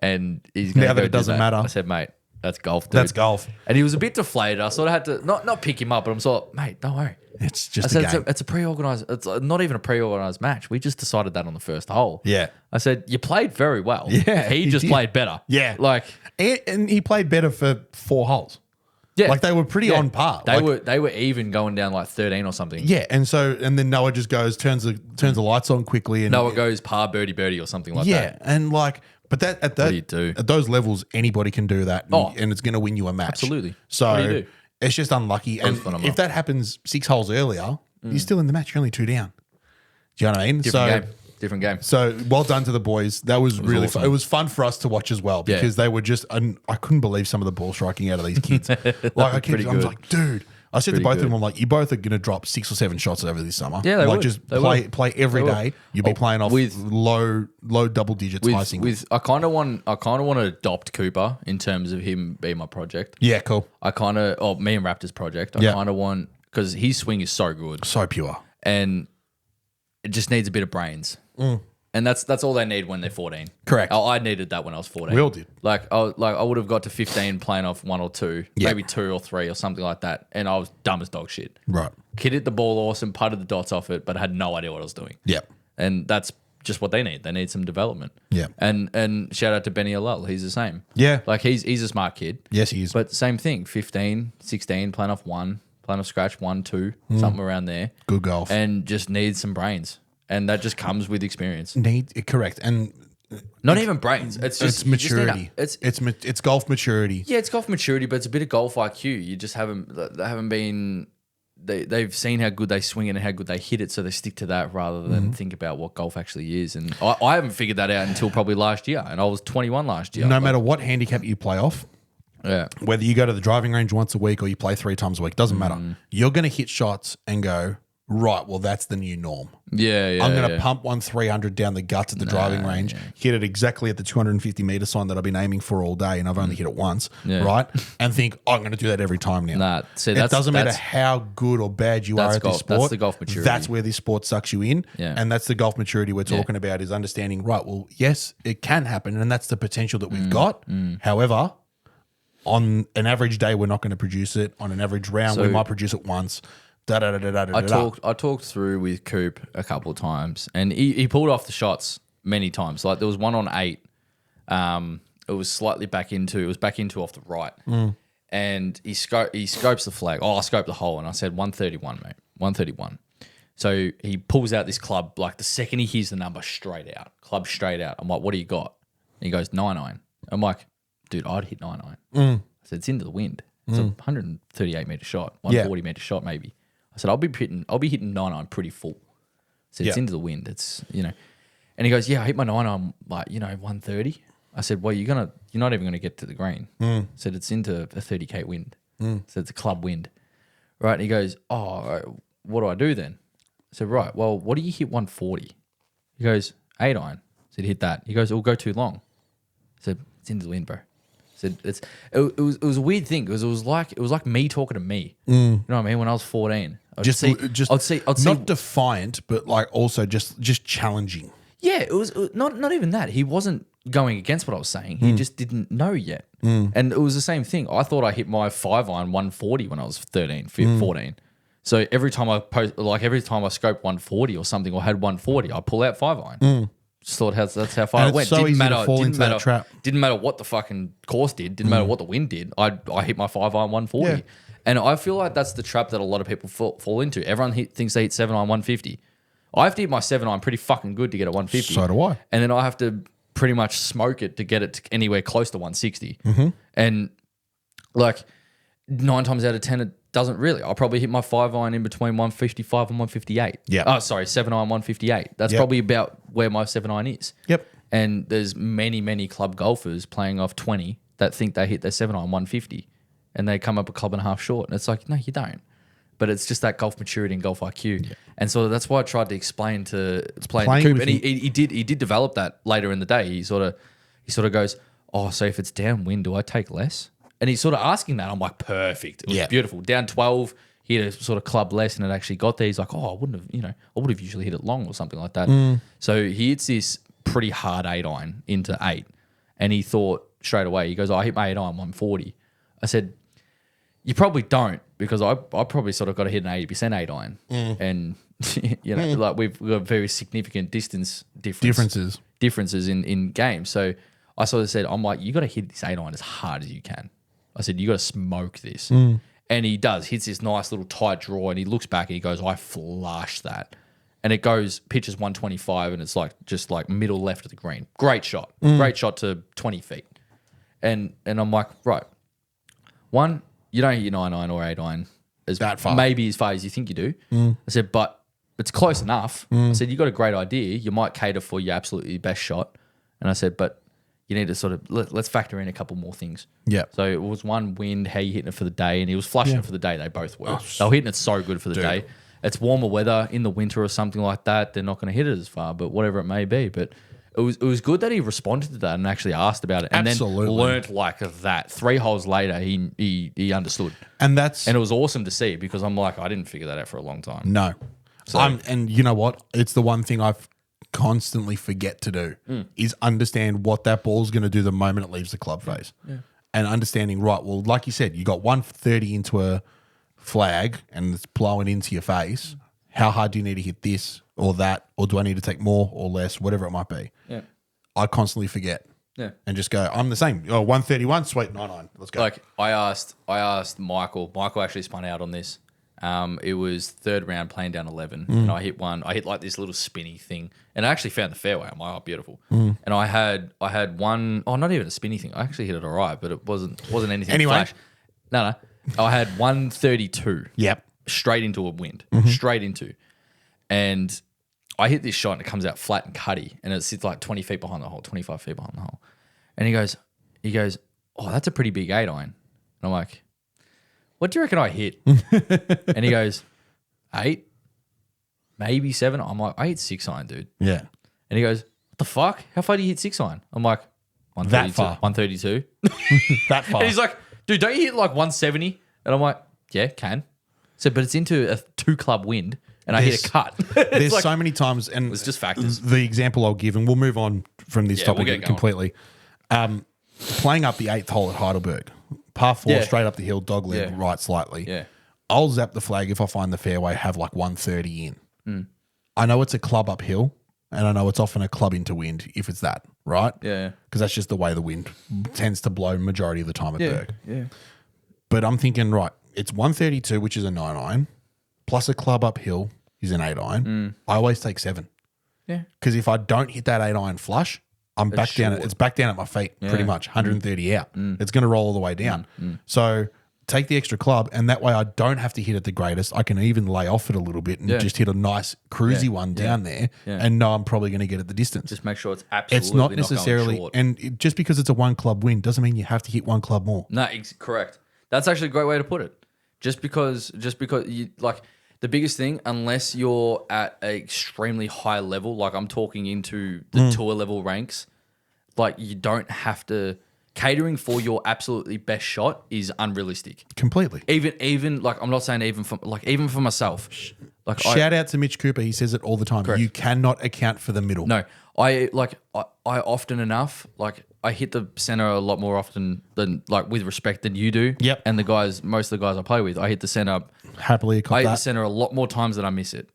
Speaker 3: and he's going to
Speaker 2: now that it doesn't matter.
Speaker 3: I said, mate, that's golf, dude.
Speaker 2: That's golf.
Speaker 3: And he was a bit deflated. I sort of had to not pick him up, but I'm sort of, mate, don't worry.
Speaker 2: It's just a game.
Speaker 3: It's a pre-organized. It's not even a pre-organized match. We just decided that on the first hole.
Speaker 2: Yeah.
Speaker 3: I said you played very well.
Speaker 2: Yeah,
Speaker 3: he just played better.
Speaker 2: Yeah,
Speaker 3: like
Speaker 2: and he played better for 4 holes.
Speaker 3: Yeah,
Speaker 2: like they were pretty on par.
Speaker 3: They were even going down like 13 or something.
Speaker 2: Yeah, and then Noah just goes turns the lights on quickly and
Speaker 3: Noah goes par birdie or something like that.
Speaker 2: Yeah, and like. But that at those levels, anybody can do that, and it's going to win you a match.
Speaker 3: Absolutely.
Speaker 2: So it's just unlucky. And if that happens 6 holes earlier, you're still in the match. You're only 2 down. Do you know what I mean?
Speaker 3: Different game.
Speaker 2: So well done to the boys. That was really awesome. Fun. It was fun for us to watch as well because they were just. I couldn't believe some of the ball striking out of these kids. Like I was like, dude. I said to both of them, I'm like, you both are going to drop 6 or 7 shots over this summer.
Speaker 3: Yeah, they
Speaker 2: like
Speaker 3: would.
Speaker 2: just
Speaker 3: They
Speaker 2: play every day. You'll be playing off with low double digits, high singles.
Speaker 3: I kind of want to adopt Cooper in terms of him being my project.
Speaker 2: Yeah, cool.
Speaker 3: Me and Raptor's project. I kind of want, because his swing is so good,
Speaker 2: so pure,
Speaker 3: and it just needs a bit of brains. And that's all they need when they're 14.
Speaker 2: Correct.
Speaker 3: I needed that when I was 14.
Speaker 2: We all did.
Speaker 3: I would have got to 15 playing off 1 or 2, maybe 2 or 3 or something like that, and I was dumb as dog shit.
Speaker 2: Right.
Speaker 3: Kid hit the ball awesome, putted the dots off it, but had no idea what I was doing.
Speaker 2: Yeah.
Speaker 3: And that's just what they need. They need some development.
Speaker 2: Yeah.
Speaker 3: And shout out to Benny Alal. He's the same.
Speaker 2: Yeah.
Speaker 3: Like he's a smart kid.
Speaker 2: Yes, he is.
Speaker 3: But same thing, 15, 16, playing off 1, playing off scratch 1, 2, something around there.
Speaker 2: Good golf.
Speaker 3: And just needs some brains. And that just comes with experience.
Speaker 2: Correct. And
Speaker 3: not even brains. It's just
Speaker 2: maturity. It's golf maturity.
Speaker 3: Yeah, it's golf maturity, but it's a bit of golf IQ. You just haven't been. They've seen how good they swing it and how good they hit it, so they stick to that rather than think about what golf actually is. And I haven't figured that out until probably last year, and I was 21 last year.
Speaker 2: No matter what handicap you play off, whether you go to the driving range once a week or you play 3 times a week, doesn't matter. You're going to hit shots and go, right, well, that's the new norm.
Speaker 3: Yeah.
Speaker 2: I'm going to pump one 300 down the guts at the driving range, hit it exactly at the 250 meter sign that I've been aiming for all day, and I've only hit it once, right? And think, I'm going to do that every time now.
Speaker 3: See,
Speaker 2: it doesn't matter how good or bad you are at this sport.
Speaker 3: That's the golf maturity.
Speaker 2: That's where this sport sucks you in, and that's the golf maturity we're talking about, is understanding, right, well, yes, it can happen, and that's the potential that we've got. However, on an average day, we're not going to produce it. On an average round, we might produce it once.
Speaker 3: I talked through with Coop a couple of times, and he pulled off the shots many times. Like there was one on 8, it was slightly back into off the right, and he scopes the flag. I scoped the hole, and I said 131, mate, 131. So he pulls out this club like the second he hears the number straight out. I'm like, what do you got? And he goes 99. I'm like, dude, I'd hit 99. I said it's into the wind. It's a 138 meter shot, 140 meter shot maybe. I said, I'll be hitting 99 pretty full. I said, it's into the wind. It's, and he goes, yeah, I hit my 99 like, 130. I said, well, you're not even going to get to the green. I said, it's into a 30K wind. So it's a club wind. Right. And he goes, oh, what do I do then? I said, right, well, what do you hit 140? He goes, 8 iron. I said, hit that. He goes, it'll go too long. I said, it's into the wind, bro. It was a weird thing because it was like me talking to me. You know what I mean? When I was 14, I'd see
Speaker 2: not defiant, but like also just challenging.
Speaker 3: Yeah, it was not even that. He wasn't going against what I was saying. He just didn't know yet. And it was the same thing. I thought I hit my 5-iron 140 when I was 14. So every time I scoped 140 or something or had 140, I pull out 5-iron. Just thought that's how far it went.
Speaker 2: So didn't
Speaker 3: matter what the fucking course did. Didn't matter what the wind did. I hit my 5-iron 140. Yeah. And I feel like that's the trap that a lot of people fall into. Everyone thinks they hit 7-iron 150. I have to hit my 7-iron pretty fucking good to get a 150.
Speaker 2: So do I. And
Speaker 3: then I have to pretty much smoke it to get it to anywhere close to 160. And like 9 times out of 10, it doesn't really. I'll probably hit my 5-iron in between 155 and 158. Yeah. Oh, sorry, 7-iron 158. That's probably about where my 7-iron is.
Speaker 2: Yep.
Speaker 3: And there's many club golfers playing off 20 that think they hit their 7-iron 150 and they come up a club and a half short. And it's like, no, you don't. But it's just that golf maturity and golf IQ. Yeah. And so that's why I tried to explain to Coop. And he did develop that later in the day. He sort of goes, oh, so if it's downwind, do I take less? And he's sort of asking that. I'm like, perfect. It was beautiful. Down 12, he had a sort of club less and it actually got there. He's like, oh, I would have usually hit it long or something like that. So he hits this pretty hard 8-iron into 8. And he thought straight away, he goes, I hit my 8-iron 140. I said, you probably don't, because I probably sort of got to hit an 80% 8-iron. And, like we've got very significant differences in games. So I sort of said, I'm like, you got to hit this 8-iron as hard as you can. I said, you got to smoke this. And he does, hits this nice little tight draw and he looks back and he goes, I flushed that. And it goes, pitches 125 and it's like just like middle left of the green. Great shot. Great shot to 20 feet. And I'm like, right. One, you don't hit your 9-iron or 8-iron maybe as far as you think you do. I said, but it's close enough. I said, you got a great idea. You might cater for your absolutely best shot. And I said, but you need to sort of let's factor in a couple more things.
Speaker 2: Yeah.
Speaker 3: So it was one, wind, how you hitting it for the day, and he was flushing it for the day. They both were. They were hitting it so good for the day. It's warmer weather in the winter or something like that. They're not going to hit it as far, but whatever it may be. But it was good that he responded to that and actually asked about it, and then learnt like that. 3 holes later, he understood,
Speaker 2: and it
Speaker 3: was awesome to see because I'm like, I didn't figure that out for a long time.
Speaker 2: No, so, and you know what? It's the one thing I've constantly forget to do is understand what that ball's going to do the moment it leaves the club face, and understanding right. Well, like you said, you got 130 into a flag and it's blowing into your face. How hard do you need to hit this or that, or do I need to take more or less, whatever it might be?
Speaker 3: Yeah,
Speaker 2: I constantly forget.
Speaker 3: Yeah,
Speaker 2: and just go. I'm the same. Oh, 131, sweet, 99. Let's go.
Speaker 3: Like I asked Michael. Michael actually spun out on this. It was 3rd round playing down 11, and I hit one. I hit like this little spinny thing, and I actually found the fairway. I'm like, oh, beautiful. And I had one. Oh, not even a spinny thing. I actually hit it all right, but it wasn't anything.
Speaker 2: Anyway,
Speaker 3: flash. No. I had 132.
Speaker 2: Yep.
Speaker 3: Straight into a wind. Straight into, and I hit this shot and it comes out flat and cutty, and it sits like 20 feet behind the hole, 25 feet behind the hole. And he goes, oh, that's a pretty big 8-iron. And I'm like, what do you reckon I hit? And he goes, 8, maybe 7. I'm like, I hit 6-iron, dude.
Speaker 2: Yeah.
Speaker 3: And he goes, what the fuck? How far do you hit 6-iron? I'm like, 132. That far. 132.
Speaker 2: That far.
Speaker 3: And he's like, dude, don't you hit like 170? And I'm like, yeah, can. So, but it's into a 2-club wind, and I hit a cut.
Speaker 2: There's
Speaker 3: like,
Speaker 2: so many times, and
Speaker 3: it's just factors.
Speaker 2: The example I'll give, and we'll move on from this topic completely. Playing up the 8th hole at Heidelberg, par 4, straight up the hill, dog leg, right slightly.
Speaker 3: Yeah.
Speaker 2: I'll zap the flag if I find the fairway have like 130 in. I know it's a club uphill, and I know it's often a club into wind if it's that, right?
Speaker 3: Yeah.
Speaker 2: Because that's just the way the wind tends to blow majority of the time at Berg.
Speaker 3: Yeah.
Speaker 2: But I'm thinking, right, it's 132, which is a 9-iron, plus a club uphill is an 8-iron. I always take 7.
Speaker 3: Yeah.
Speaker 2: Because if I don't hit that 8-iron flush, I'm back down. It's back down at my feet, pretty much 130 out. It's going to roll all the way down. So take the extra club, and that way I don't have to hit it the greatest. I can even lay off it a little bit and just hit a nice cruisy one down there, and know I'm probably going to get at the distance.
Speaker 3: Just make sure it's absolutely
Speaker 2: it's not necessarily, just because it's a 1-club win doesn't mean you have to hit 1 club more.
Speaker 3: No, correct. That's actually a great way to put it. Just because you like the biggest thing, unless you're at an extremely high level, like I'm talking into the tour level ranks, like you don't have to. Catering for your absolutely best shot is unrealistic.
Speaker 2: Completely.
Speaker 3: Even like I'm not saying even for myself. Like
Speaker 2: shout out to Mitch Cooper. He says it all the time. Correct. You cannot account for the middle.
Speaker 3: No, I often enough like I hit the center a lot more often than like with respect than you do.
Speaker 2: Yep.
Speaker 3: And most of the guys I play with, I hit the center
Speaker 2: happily.
Speaker 3: I hit the center a lot more times than I miss it.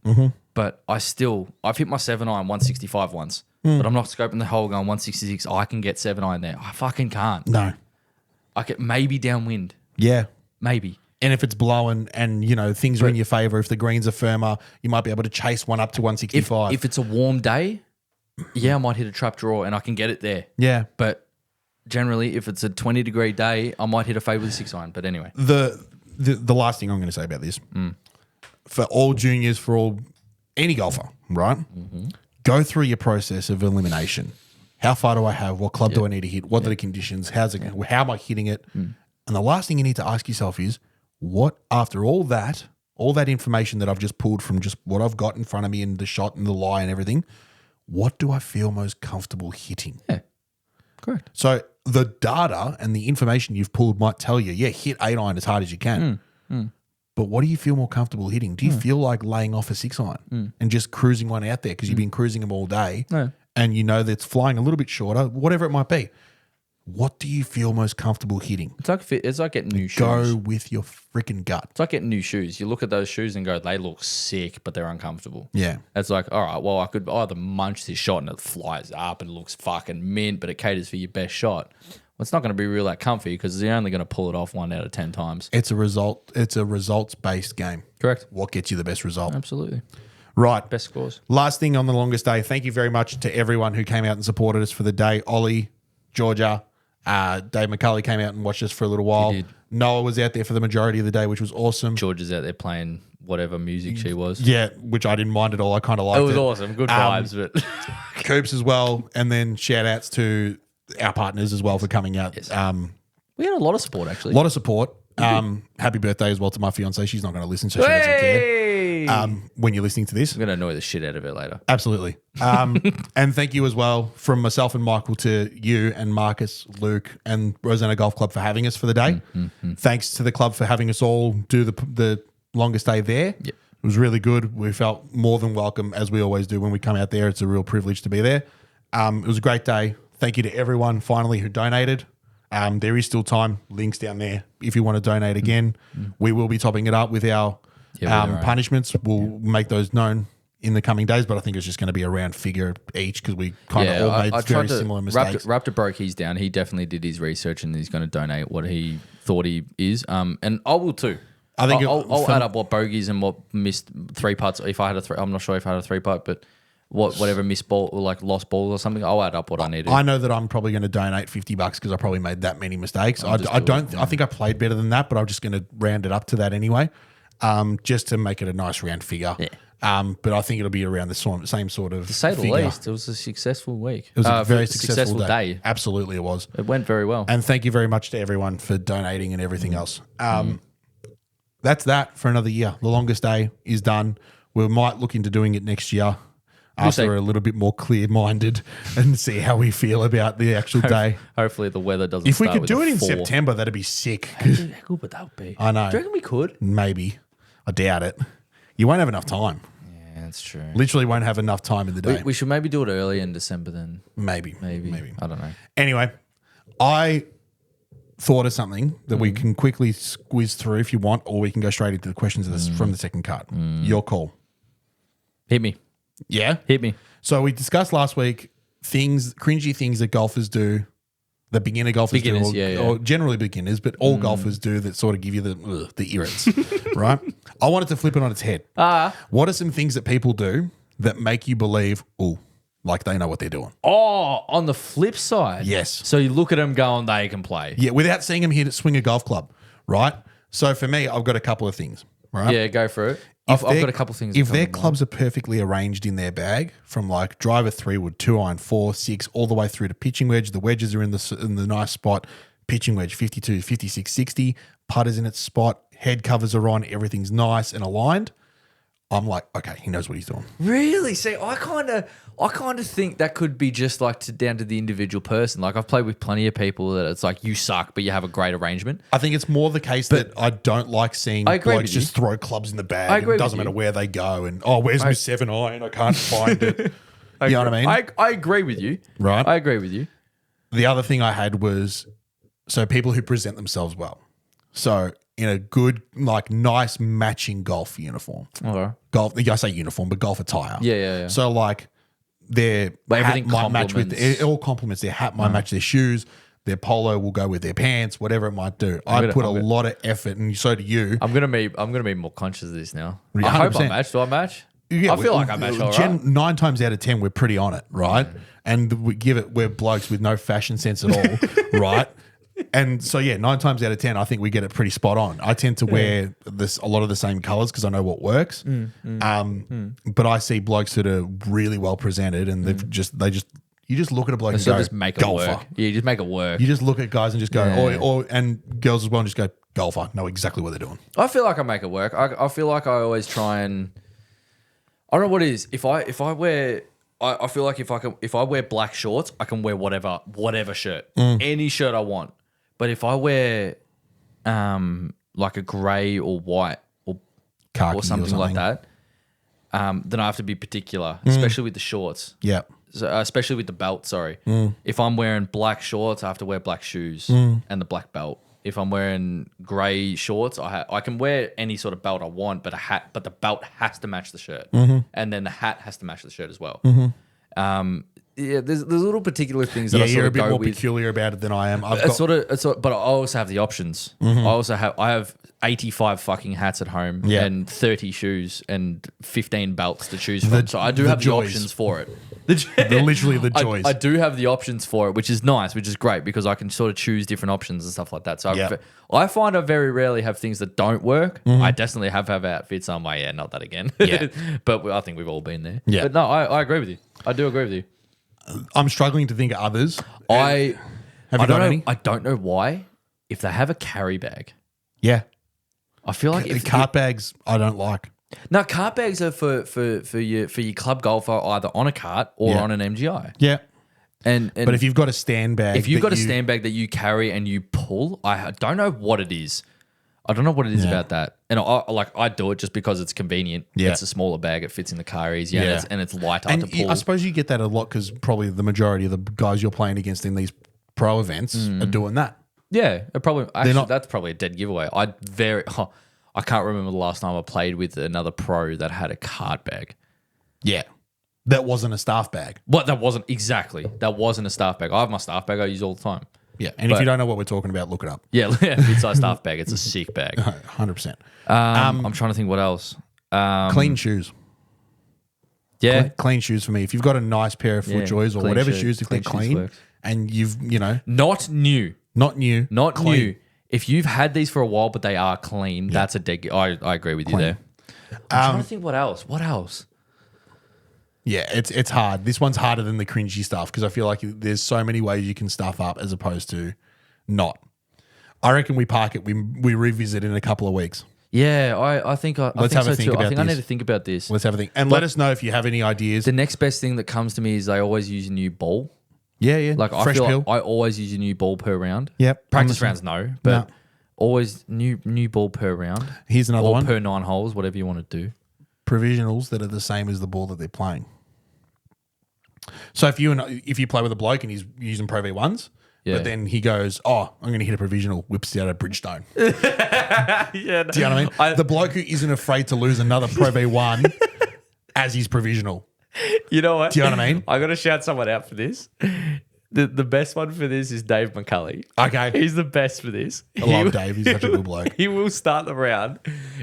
Speaker 3: But I've hit my 7-iron 165 once. But I'm not scoping the hole going 166. I can get 7-iron there. I fucking can't.
Speaker 2: No.
Speaker 3: I can maybe downwind.
Speaker 2: Yeah.
Speaker 3: Maybe.
Speaker 2: And if it's blowing and, things are in your favor, if the greens are firmer, you might be able to chase one up to 165.
Speaker 3: If it's a warm day, I might hit a trap draw and I can get it there.
Speaker 2: Yeah.
Speaker 3: But generally, if it's a 20-degree day, I might hit a fade with a 6-iron. But anyway.
Speaker 2: The last thing I'm going to say about this, for all juniors, for any golfer, right? Go through your process of elimination. How far do I have? What club do I need to hit? What are the conditions? How am I hitting it? And the last thing you need to ask yourself is, what, after all that information that I've just pulled from just what I've got in front of me and the shot and the lie and everything, what do I feel most comfortable hitting?
Speaker 3: Yeah, correct.
Speaker 2: So the data and the information you've pulled might tell you, hit 8-iron as hard as you can. But what do you feel more comfortable hitting? Do you feel like laying off a 6-iron and just cruising one out there because you've been cruising them all day and you know that it's flying a little bit shorter, whatever it might be? What do you feel most comfortable hitting?
Speaker 3: It's like getting new shoes.
Speaker 2: Go with your freaking gut.
Speaker 3: It's like getting new shoes. You look at those shoes and go, they look sick, but they're uncomfortable.
Speaker 2: Yeah.
Speaker 3: It's like, all right, well, I could either munch this shot and it flies up and it looks fucking mint, but it caters for your best shot. Well, it's not going to be real that comfy because you're only going to pull it off 1 out of 10 times.
Speaker 2: It's a results-based game.
Speaker 3: Correct.
Speaker 2: What gets you the best result?
Speaker 3: Absolutely.
Speaker 2: Right.
Speaker 3: Best scores.
Speaker 2: Last thing on the longest day. Thank you very much to everyone who came out and supported us for the day. Ollie, Georgia, Dave McCulley came out and watched us for a little while.
Speaker 3: He did.
Speaker 2: Noah was out there for the majority of the day, which was awesome.
Speaker 3: Georgia's out there playing whatever music she was.
Speaker 2: Yeah, which I didn't mind at all. I kind of liked it.
Speaker 3: It was awesome. Good vibes. But
Speaker 2: Coops as well. And then shout outs to our partners as well for coming out.
Speaker 3: Yes. We had a lot of support, actually.
Speaker 2: A lot of support. Happy birthday as well to my fiance. She's not going to listen, so she doesn't care. When you're listening to this,
Speaker 3: I'm going to annoy the shit out of her later.
Speaker 2: Absolutely. And thank you as well from myself and Michael to you and Marcus, Luke, and Rosanna Golf Club for having us for the day. Thanks to the club for having us all do the longest day there.
Speaker 3: Yep.
Speaker 2: It was really good. We felt more than welcome, as we always do when we come out there. It's a real privilege to be there. It was a great day. Thank you to everyone finally who donated. There is still time. Links down there if you want to donate again. We will be topping it up with our punishments. We'll make those known in the coming days, but I think it's just going to be a round figure each because we kind of all made very similar mistakes.
Speaker 3: Raptor broke his down. He definitely did his research and he's going to donate what he thought he is. And I will too.
Speaker 2: I think
Speaker 3: I'll add up what bogeys and what missed 3 putts. If I had I'm not sure if I had a 3 putt, but whatever missed ball or like lost balls or something, I'll add up what I needed.
Speaker 2: I know that I'm probably going to donate $50 because I probably made that many mistakes. I think I played better than that, but I'm just going to round it up to that anyway, just to make it a nice round figure. Yeah. But I think it'll be around the same sort of.
Speaker 3: To say the
Speaker 2: figure.
Speaker 3: least, it was a successful week.
Speaker 2: It was a very successful day. Absolutely, it was.
Speaker 3: It went very well.
Speaker 2: And thank you very much to everyone for donating and everything else. That's that for another year. The longest day is done. We might look into doing it next year after we're a little bit more clear-minded and see how we feel about the actual day.
Speaker 3: Hopefully the weather doesn't
Speaker 2: If we
Speaker 3: start
Speaker 2: could do it in
Speaker 3: 4.
Speaker 2: September, that'd be sick.
Speaker 3: How good would that be?
Speaker 2: I know.
Speaker 3: Do you reckon we could?
Speaker 2: Maybe. I doubt it. You won't have enough time.
Speaker 3: Yeah, that's true.
Speaker 2: Literally won't have enough time in the day.
Speaker 3: We should maybe do it early in December then.
Speaker 2: Maybe.
Speaker 3: I don't know.
Speaker 2: Anyway, I thought of something that we can quickly squeeze through if you want, or we can go straight into the questions from the second card. Your call.
Speaker 3: Hit me.
Speaker 2: Yeah?
Speaker 3: Hit me.
Speaker 2: So we discussed last week cringy things that golfers do, that beginner golfers do, or generally beginners, but all golfers do that sort of give you the irrits, right? I wanted to flip it on its head. What are some things that people do that make you believe, like they know what they're doing?
Speaker 3: Oh, on the flip side.
Speaker 2: Yes.
Speaker 3: So you look at them going, they can play.
Speaker 2: Yeah, without seeing them here to swing a golf club, right? So for me, I've got a couple of things, right?
Speaker 3: Yeah, go for it. I've got a couple of things.
Speaker 2: If their clubs are perfectly arranged in their bag, from like driver 3 wood, 2-iron, 4, 6, all the way through to pitching wedge, the wedges are in the nice spot, pitching wedge 52, 56, 60, putters in its spot, head covers are on, everything's nice and aligned. I'm like, okay, he knows what he's doing.
Speaker 3: Really? See, I kind of think that could be just like down to the individual person. Like I've played with plenty of people that it's like you suck, but you have a great arrangement.
Speaker 2: I think it's more the case that I don't like seeing blokes just throw clubs in the bag. It doesn't matter where they go. And where's my 7-iron? I can't find it. You know what I mean?
Speaker 3: I agree with you.
Speaker 2: Right?
Speaker 3: I agree with you.
Speaker 2: The other thing I had was people who present themselves well. So in a good, like nice matching golf uniform.
Speaker 3: Okay.
Speaker 2: I say uniform, but golf attire.
Speaker 3: Yeah.
Speaker 2: So like their
Speaker 3: everything
Speaker 2: hat might match with it all complements. Their hat might match their shoes. Their polo will go with their pants. Whatever it might do. I put a lot of effort, and so do you.
Speaker 3: I'm gonna be more conscious of this now.
Speaker 2: 100%.
Speaker 3: I hope I match. Do I match?
Speaker 2: Yeah,
Speaker 3: I feel like I match all right.
Speaker 2: 9 times out of 10, we're pretty on it, right? And we're blokes with no fashion sense at all, right? And so, 9 times out of 10, I think we get it pretty spot on. I tend to wear a lot of the same colors because I know what works. But I see blokes that are really well presented, and you just look at a bloke and go,
Speaker 3: just make it
Speaker 2: golfer.
Speaker 3: Work. Yeah, you just make it work.
Speaker 2: You just look at guys and just go, and girls as well, and just go, golfer, know exactly what they're doing.
Speaker 3: I feel like I make it work. I feel like I always try and, I don't know what it is. If I wear, I feel like if I wear black shorts, I can wear whatever shirt, any shirt I want. But if I wear like a grey or white or
Speaker 2: khaki
Speaker 3: or something like that, then I have to be particular, especially with the shorts.
Speaker 2: Yeah.
Speaker 3: So, especially with the belt, sorry. If I'm wearing black shorts, I have to wear black shoes and the black belt. If I'm wearing grey shorts, I can wear any sort of belt I want, but the belt has to match the shirt, and then the hat has to match the shirt as well. There's little particular things that I sort
Speaker 2: you're
Speaker 3: of
Speaker 2: a bit
Speaker 3: go
Speaker 2: more
Speaker 3: with.
Speaker 2: peculiar about it than I am.
Speaker 3: But I also have the options. I have 85 fucking hats at home and 30 shoes and 15 belts to choose from. So I do have the options for it.
Speaker 2: Literally the joys.
Speaker 3: I do have the options for it, which is nice, which is great because I can sort of choose different options and stuff like that. So I find I very rarely have things that don't work. I definitely have outfits on my not that again. But I think we've all been there.
Speaker 2: Yeah.
Speaker 3: But no, I agree with you. I do agree with you.
Speaker 2: I'm struggling to think of others.
Speaker 3: Have
Speaker 2: you
Speaker 3: got
Speaker 2: any?
Speaker 3: I don't know why. If they have a carry bag,
Speaker 2: Yeah.
Speaker 3: I feel like if
Speaker 2: Cart bags, I don't like.
Speaker 3: No, cart bags are for your club golfer either on a cart or on an MGI.
Speaker 2: Yeah.
Speaker 3: And
Speaker 2: But if you've got a stand bag,
Speaker 3: if you've got a stand bag that you carry and you pull, I don't know what it is. I don't know what it is about that. And I do it just because it's convenient.
Speaker 2: Yeah.
Speaker 3: It's a smaller bag. It fits in the car easier and it's lighter to pull.
Speaker 2: I suppose you get that a lot because probably the majority of the guys you're playing against in these pro events are doing that.
Speaker 3: Yeah, that's probably a dead giveaway. I can't remember the last time I played with another pro that had a cart bag.
Speaker 2: Yeah. That wasn't a staff bag.
Speaker 3: That wasn't a staff bag. I have my staff bag I use all the time.
Speaker 2: Yeah. And if you don't know what we're talking about, look it up.
Speaker 3: Yeah, mid-size staff bag. It's a sick bag.
Speaker 2: 100%.
Speaker 3: I'm trying to think what else.
Speaker 2: Clean shoes.
Speaker 3: Yeah.
Speaker 2: Clean shoes for me. If you've got a nice pair of FootJoys or whatever shoes if they're clean and you've,
Speaker 3: Not new.
Speaker 2: Not new.
Speaker 3: Not clean. New. If you've had these for a while but they are clean, that's a dead. I agree with you there. I'm trying to think what else. What else?
Speaker 2: Yeah, it's hard. This one's harder than the cringy stuff because I feel like there's so many ways you can stuff up as opposed to not. I reckon we park it. We revisit in a couple of weeks.
Speaker 3: Yeah, I think I
Speaker 2: Let's
Speaker 3: think
Speaker 2: have
Speaker 3: so
Speaker 2: a think
Speaker 3: too.
Speaker 2: about
Speaker 3: I think I
Speaker 2: this.
Speaker 3: need to think about this.
Speaker 2: Let's have a think. And let us know if you have any ideas.
Speaker 3: The next best thing that comes to me is they always use a new ball.
Speaker 2: Yeah.
Speaker 3: Like
Speaker 2: Fresh
Speaker 3: I feel
Speaker 2: pill.
Speaker 3: like I always use a new ball per round.
Speaker 2: Yep.
Speaker 3: Practice rounds but always new ball per round.
Speaker 2: Here's another
Speaker 3: or
Speaker 2: one.
Speaker 3: per 9 holes, whatever you want to do.
Speaker 2: Provisionals that are the same as the ball that they're playing. So if you play with a bloke and he's using Pro V1s, but then he goes, I'm going to hit a provisional, whips out a Bridgestone.
Speaker 3: Yeah,
Speaker 2: Do you know what I mean? The bloke who isn't afraid to lose another Pro V1 as his provisional.
Speaker 3: You know what?
Speaker 2: Do you know what I mean?
Speaker 3: I got to shout someone out for this. The best one for this is Dave McCulley.
Speaker 2: Okay.
Speaker 3: He's the best for this.
Speaker 2: I love Dave. He's such a good bloke.
Speaker 3: He will start the round.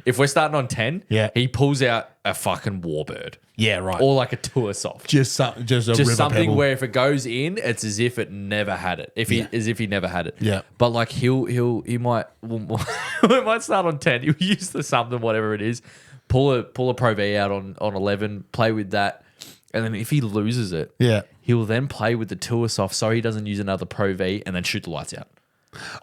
Speaker 3: If we're starting on 10, he pulls out a fucking Warbird.
Speaker 2: Yeah, right.
Speaker 3: Or like a Tour Soft.
Speaker 2: Just a river
Speaker 3: something
Speaker 2: pebble.
Speaker 3: where if it goes in, it's as if it never had it. As if he never had it.
Speaker 2: Yeah.
Speaker 3: But like he might we might start on 10. He'll use the something, whatever it is, pull a Pro V out on 11, play with that. And then if he loses it, he'll then play with the Tour Soft so he doesn't use another Pro V and then shoot the lights out.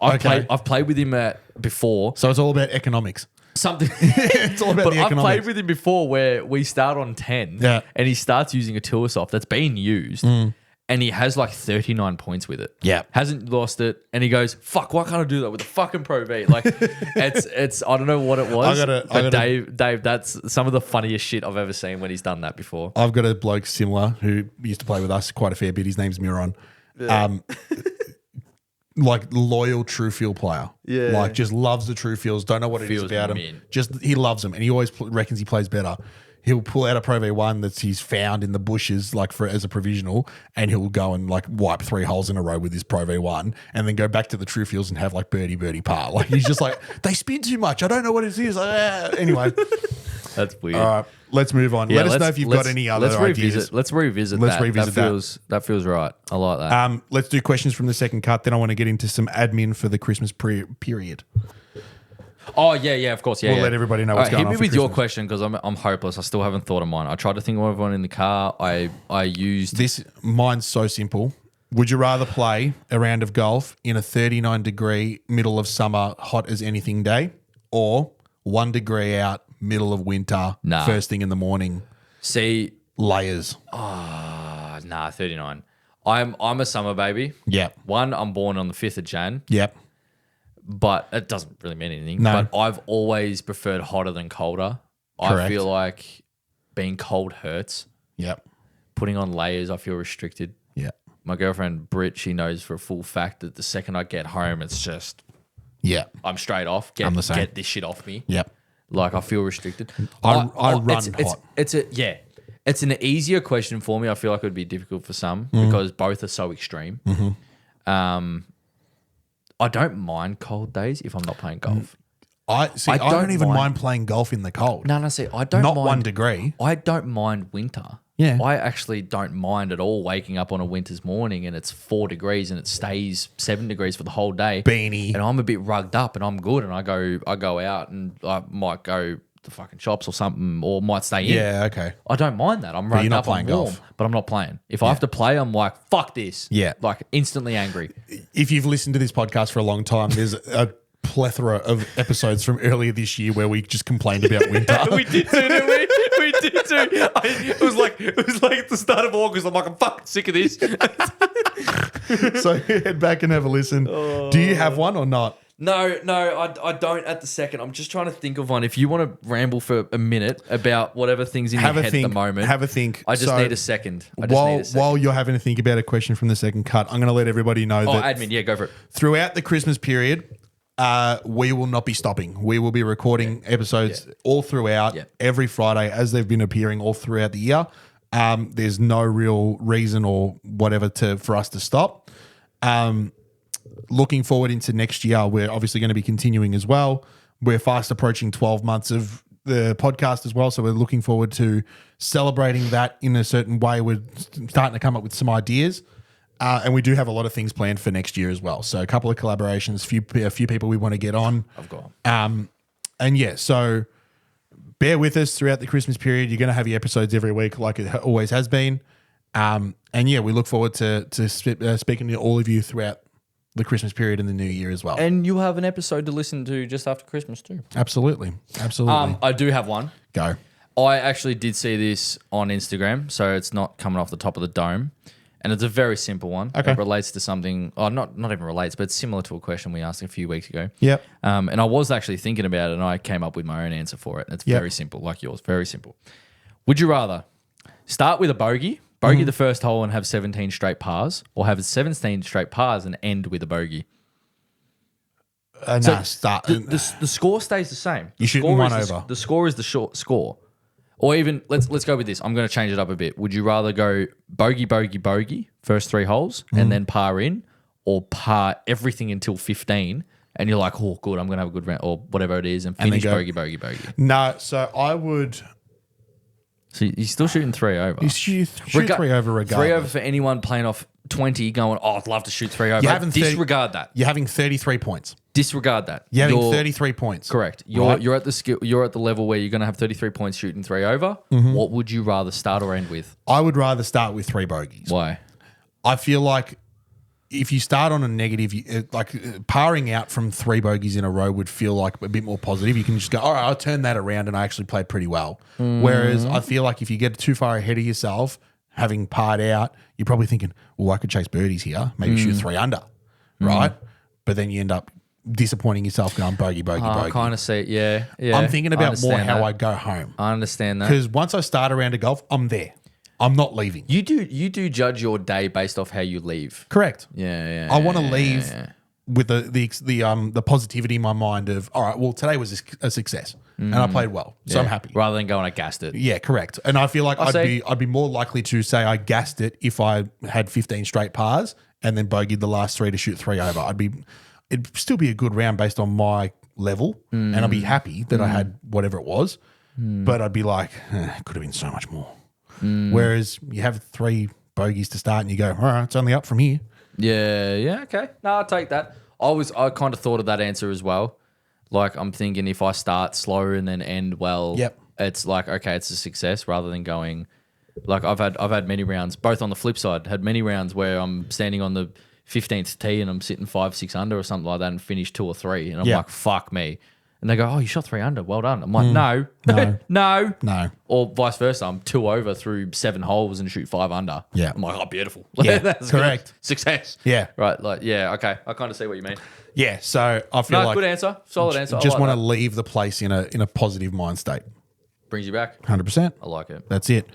Speaker 3: I've played with him before.
Speaker 2: So it's all about economics.
Speaker 3: Something.
Speaker 2: It's all about the economics.
Speaker 3: I've played with him before where we start on 10 and he starts using a Tour Soft that's been used and he has like 39 points with it.
Speaker 2: Yeah.
Speaker 3: Hasn't lost it. And he goes, fuck, why can't I do that with a fucking Pro V? Like, it's I don't know what it was. Dave, that's some of the funniest shit I've ever seen when he's done that before.
Speaker 2: I've got a bloke similar who used to play with us quite a fair bit. His name's Miron. Like loyal True Feel player. Yeah. Like just loves the True Feels. Don't know what it is about him. Just he loves them and he always reckons he plays better. He'll pull out a Pro V1 that he's found in the bushes, like as a provisional, and he'll go and like wipe 3 holes in a row with his Pro V1, and then go back to the True Feels and have like birdie par. Like he's just like they spin too much. I don't know what it is. Anyway,
Speaker 3: that's weird.
Speaker 2: All right, let's move on. Let us know if you've got any other ideas.
Speaker 3: Let's revisit that. That feels right. I like that.
Speaker 2: Let's do questions from the second cut. Then I want to get into some admin for the Christmas period.
Speaker 3: Oh, yeah, of course. Yeah,
Speaker 2: we'll let everybody know what's going on.
Speaker 3: Hit me with your question because I'm hopeless. I still haven't thought of mine. I tried to think of one in the car. I used...
Speaker 2: Mine's so simple. Would you rather play a round of golf in a 39-degree, middle of summer, hot as anything day, or 1 degree out, middle of winter, first thing in the morning?
Speaker 3: See...
Speaker 2: Layers.
Speaker 3: 39. I'm a summer baby.
Speaker 2: Yep.
Speaker 3: I'm born on the 5th of Jan.
Speaker 2: Yep.
Speaker 3: But it doesn't really mean anything.
Speaker 2: No.
Speaker 3: But I've always preferred hotter than colder.
Speaker 2: Correct.
Speaker 3: I feel like being cold hurts.
Speaker 2: Yep.
Speaker 3: Putting on layers, I feel restricted.
Speaker 2: Yep.
Speaker 3: My girlfriend, Britt, she knows for a full fact that the second I get home, it's just...
Speaker 2: Yeah.
Speaker 3: I'm straight off.
Speaker 2: I'm the same.
Speaker 3: Get this shit off me.
Speaker 2: Yep.
Speaker 3: Like, I feel restricted.
Speaker 2: I run hot.
Speaker 3: It's an easier question for me. I feel like it would be difficult for some because both are so extreme. Mm-hmm. I don't mind cold days if I'm not playing golf.
Speaker 2: I don't even mind playing golf in the cold.
Speaker 3: No, see, I don't mind.
Speaker 2: Not 1 degree.
Speaker 3: I don't mind winter.
Speaker 2: Yeah.
Speaker 3: I actually don't mind at all waking up on a winter's morning and it's 4 degrees and it stays 7 degrees for the whole day.
Speaker 2: Beanie.
Speaker 3: And I'm a bit rugged up and I'm good and I go out and I might go the fucking shops or something, or might stay in.
Speaker 2: Yeah, okay.
Speaker 3: I don't mind that. I'm running up, I'm warm, golf. But I'm not playing. If I have to play, I'm like, fuck this.
Speaker 2: Yeah.
Speaker 3: Like instantly angry.
Speaker 2: If you've listened to this podcast for a long time, there's a plethora of episodes from earlier this year where we just complained about winter.
Speaker 3: We did too, didn't we? We did too. It was like at the start of August. I'm like, I'm fucking sick of this.
Speaker 2: So head back and have a listen. Do you have one or not?
Speaker 3: No, I don't at the second. I'm just trying to think of one. If you want to ramble for a minute about whatever thing's in your head at the moment.
Speaker 2: Have a think.
Speaker 3: I just need a second.
Speaker 2: While you're having to think about a question from the second cut, I'm going to let everybody know that
Speaker 3: admin, yeah, go for it.
Speaker 2: Throughout the Christmas period, we will not be stopping. We will be recording episodes all throughout, every Friday as they've been appearing all throughout the year. There's no real reason or whatever for us to stop. Looking forward into next year, we're obviously going to be continuing as well. We're fast approaching 12 months of the podcast as well, so we're looking forward to celebrating that in a certain way. We're starting to come up with some ideas. And we do have a lot of things planned for next year as well. So a couple of collaborations, a few people we want to get on.
Speaker 3: I've got.
Speaker 2: And yeah, so bear with us throughout the Christmas period. You're going to have your episodes every week like it always has been. And yeah, we look forward to speaking to all of you throughout the Christmas period and the new year as well.
Speaker 3: And you'll have an episode to listen to just after Christmas too.
Speaker 2: Absolutely.
Speaker 3: I do have one.
Speaker 2: Go.
Speaker 3: I actually did see this on Instagram, so it's not coming off the top of the dome. And it's a very simple one.
Speaker 2: Okay.
Speaker 3: It relates to something, not even relates, but it's similar to a question we asked a few weeks ago.
Speaker 2: Yep.
Speaker 3: And I was actually thinking about it, and I came up with my own answer for it. It's very simple, like yours, very simple. Would you rather start with a bogey the first hole and have 17 straight pars, or have 17 straight pars and end with a bogey?
Speaker 2: Start.
Speaker 3: The score stays the same.
Speaker 2: You're shooting one over.
Speaker 3: The score is the short score. Or even, let's go with this. I'm going to change it up a bit. Would you rather go bogey, first 3 holes, and then par in, or par everything until 15, and you're like, oh, good, I'm going to have a good round, or whatever it is, and finish bogey.
Speaker 2: No, so I would...
Speaker 3: So you're still shooting 3 over.
Speaker 2: You shoot 3 over regardless.
Speaker 3: 3 over for anyone playing off 20 going, oh, I'd love to shoot 3 over. Disregard that.
Speaker 2: You're having 33 points.
Speaker 3: Disregard that.
Speaker 2: You're having 33 points.
Speaker 3: Correct. You're at the skill. You're at the level where you're going to have 33 points shooting 3 over. What would you rather start or end with?
Speaker 2: I would rather start with 3 bogeys.
Speaker 3: Why?
Speaker 2: I feel like if you start on a negative, parring out from 3 bogeys in a row would feel like a bit more positive. You can just go, all right, I'll turn that around and I actually played pretty well. Whereas I feel like if you get too far ahead of yourself, having parred out, you're probably thinking, well, I could chase birdies here, maybe shoot 3 under, right? But then you end up disappointing yourself going bogey.
Speaker 3: I kind of see it, yeah.
Speaker 2: I'm thinking about more how I go home.
Speaker 3: I understand that.
Speaker 2: Because once I start a round of golf, I'm there. I'm not leaving.
Speaker 3: You do judge your day based off how you leave.
Speaker 2: Correct.
Speaker 3: Yeah.
Speaker 2: I want to leave with the positivity in my mind of, all right, well, today was a success and I played well, so I'm happy.
Speaker 3: Rather than going, I gassed it.
Speaker 2: Yeah, correct. And I feel like I'd be more likely to say I gassed it if I had 15 straight pars and then bogeyed the last 3 to shoot 3 over. It'd still be a good round based on my level, and I'd be happy that I had whatever it was. But I'd be like, it could have been so much more. Whereas you have 3 bogeys to start and you go, all right, it's only up from here.
Speaker 3: Yeah, okay. No, I'll take that. I kind of thought of that answer as well. Like, I'm thinking if I start slow and then end well, it's like, okay, it's a success rather than going, like I've had many rounds, both on the flip side, had many rounds where I'm standing on the 15th tee and I'm sitting 5-6 under or something like that and finish 2 or 3 and I'm like, fuck me. And they go, oh, you shot 3 under, well done. I'm like, no. Or vice versa, I'm 2 over through 7 holes and shoot 5 under.
Speaker 2: Yeah.
Speaker 3: I'm like, oh, beautiful.
Speaker 2: Yeah,
Speaker 3: that's
Speaker 2: correct.
Speaker 3: Good. Success.
Speaker 2: Yeah.
Speaker 3: Right, like, yeah, okay. I kind of see what you mean.
Speaker 2: Yeah, so I feel like...
Speaker 3: good answer. Solid answer.
Speaker 2: Just want to leave the place in a positive mind state.
Speaker 3: Brings you back.
Speaker 2: 100%.
Speaker 3: I like it.
Speaker 2: That's it.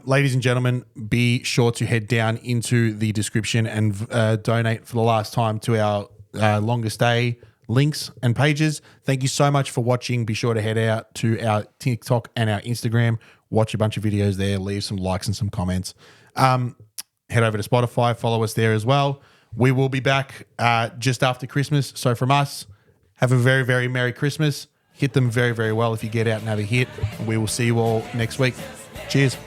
Speaker 2: Ladies and gentlemen, be sure to head down into the description and donate for the last time to our longest day links and pages. Thank you so much for watching. Be sure to head out to our TikTok and our Instagram. Watch a bunch of videos there. Leave some likes and some comments. Head over to Spotify. Follow us there as well. We will be back just after Christmas. So from us, have a very, very Merry Christmas. Hit them very, very well if you get out and have a hit. We will see you all next week. Cheers.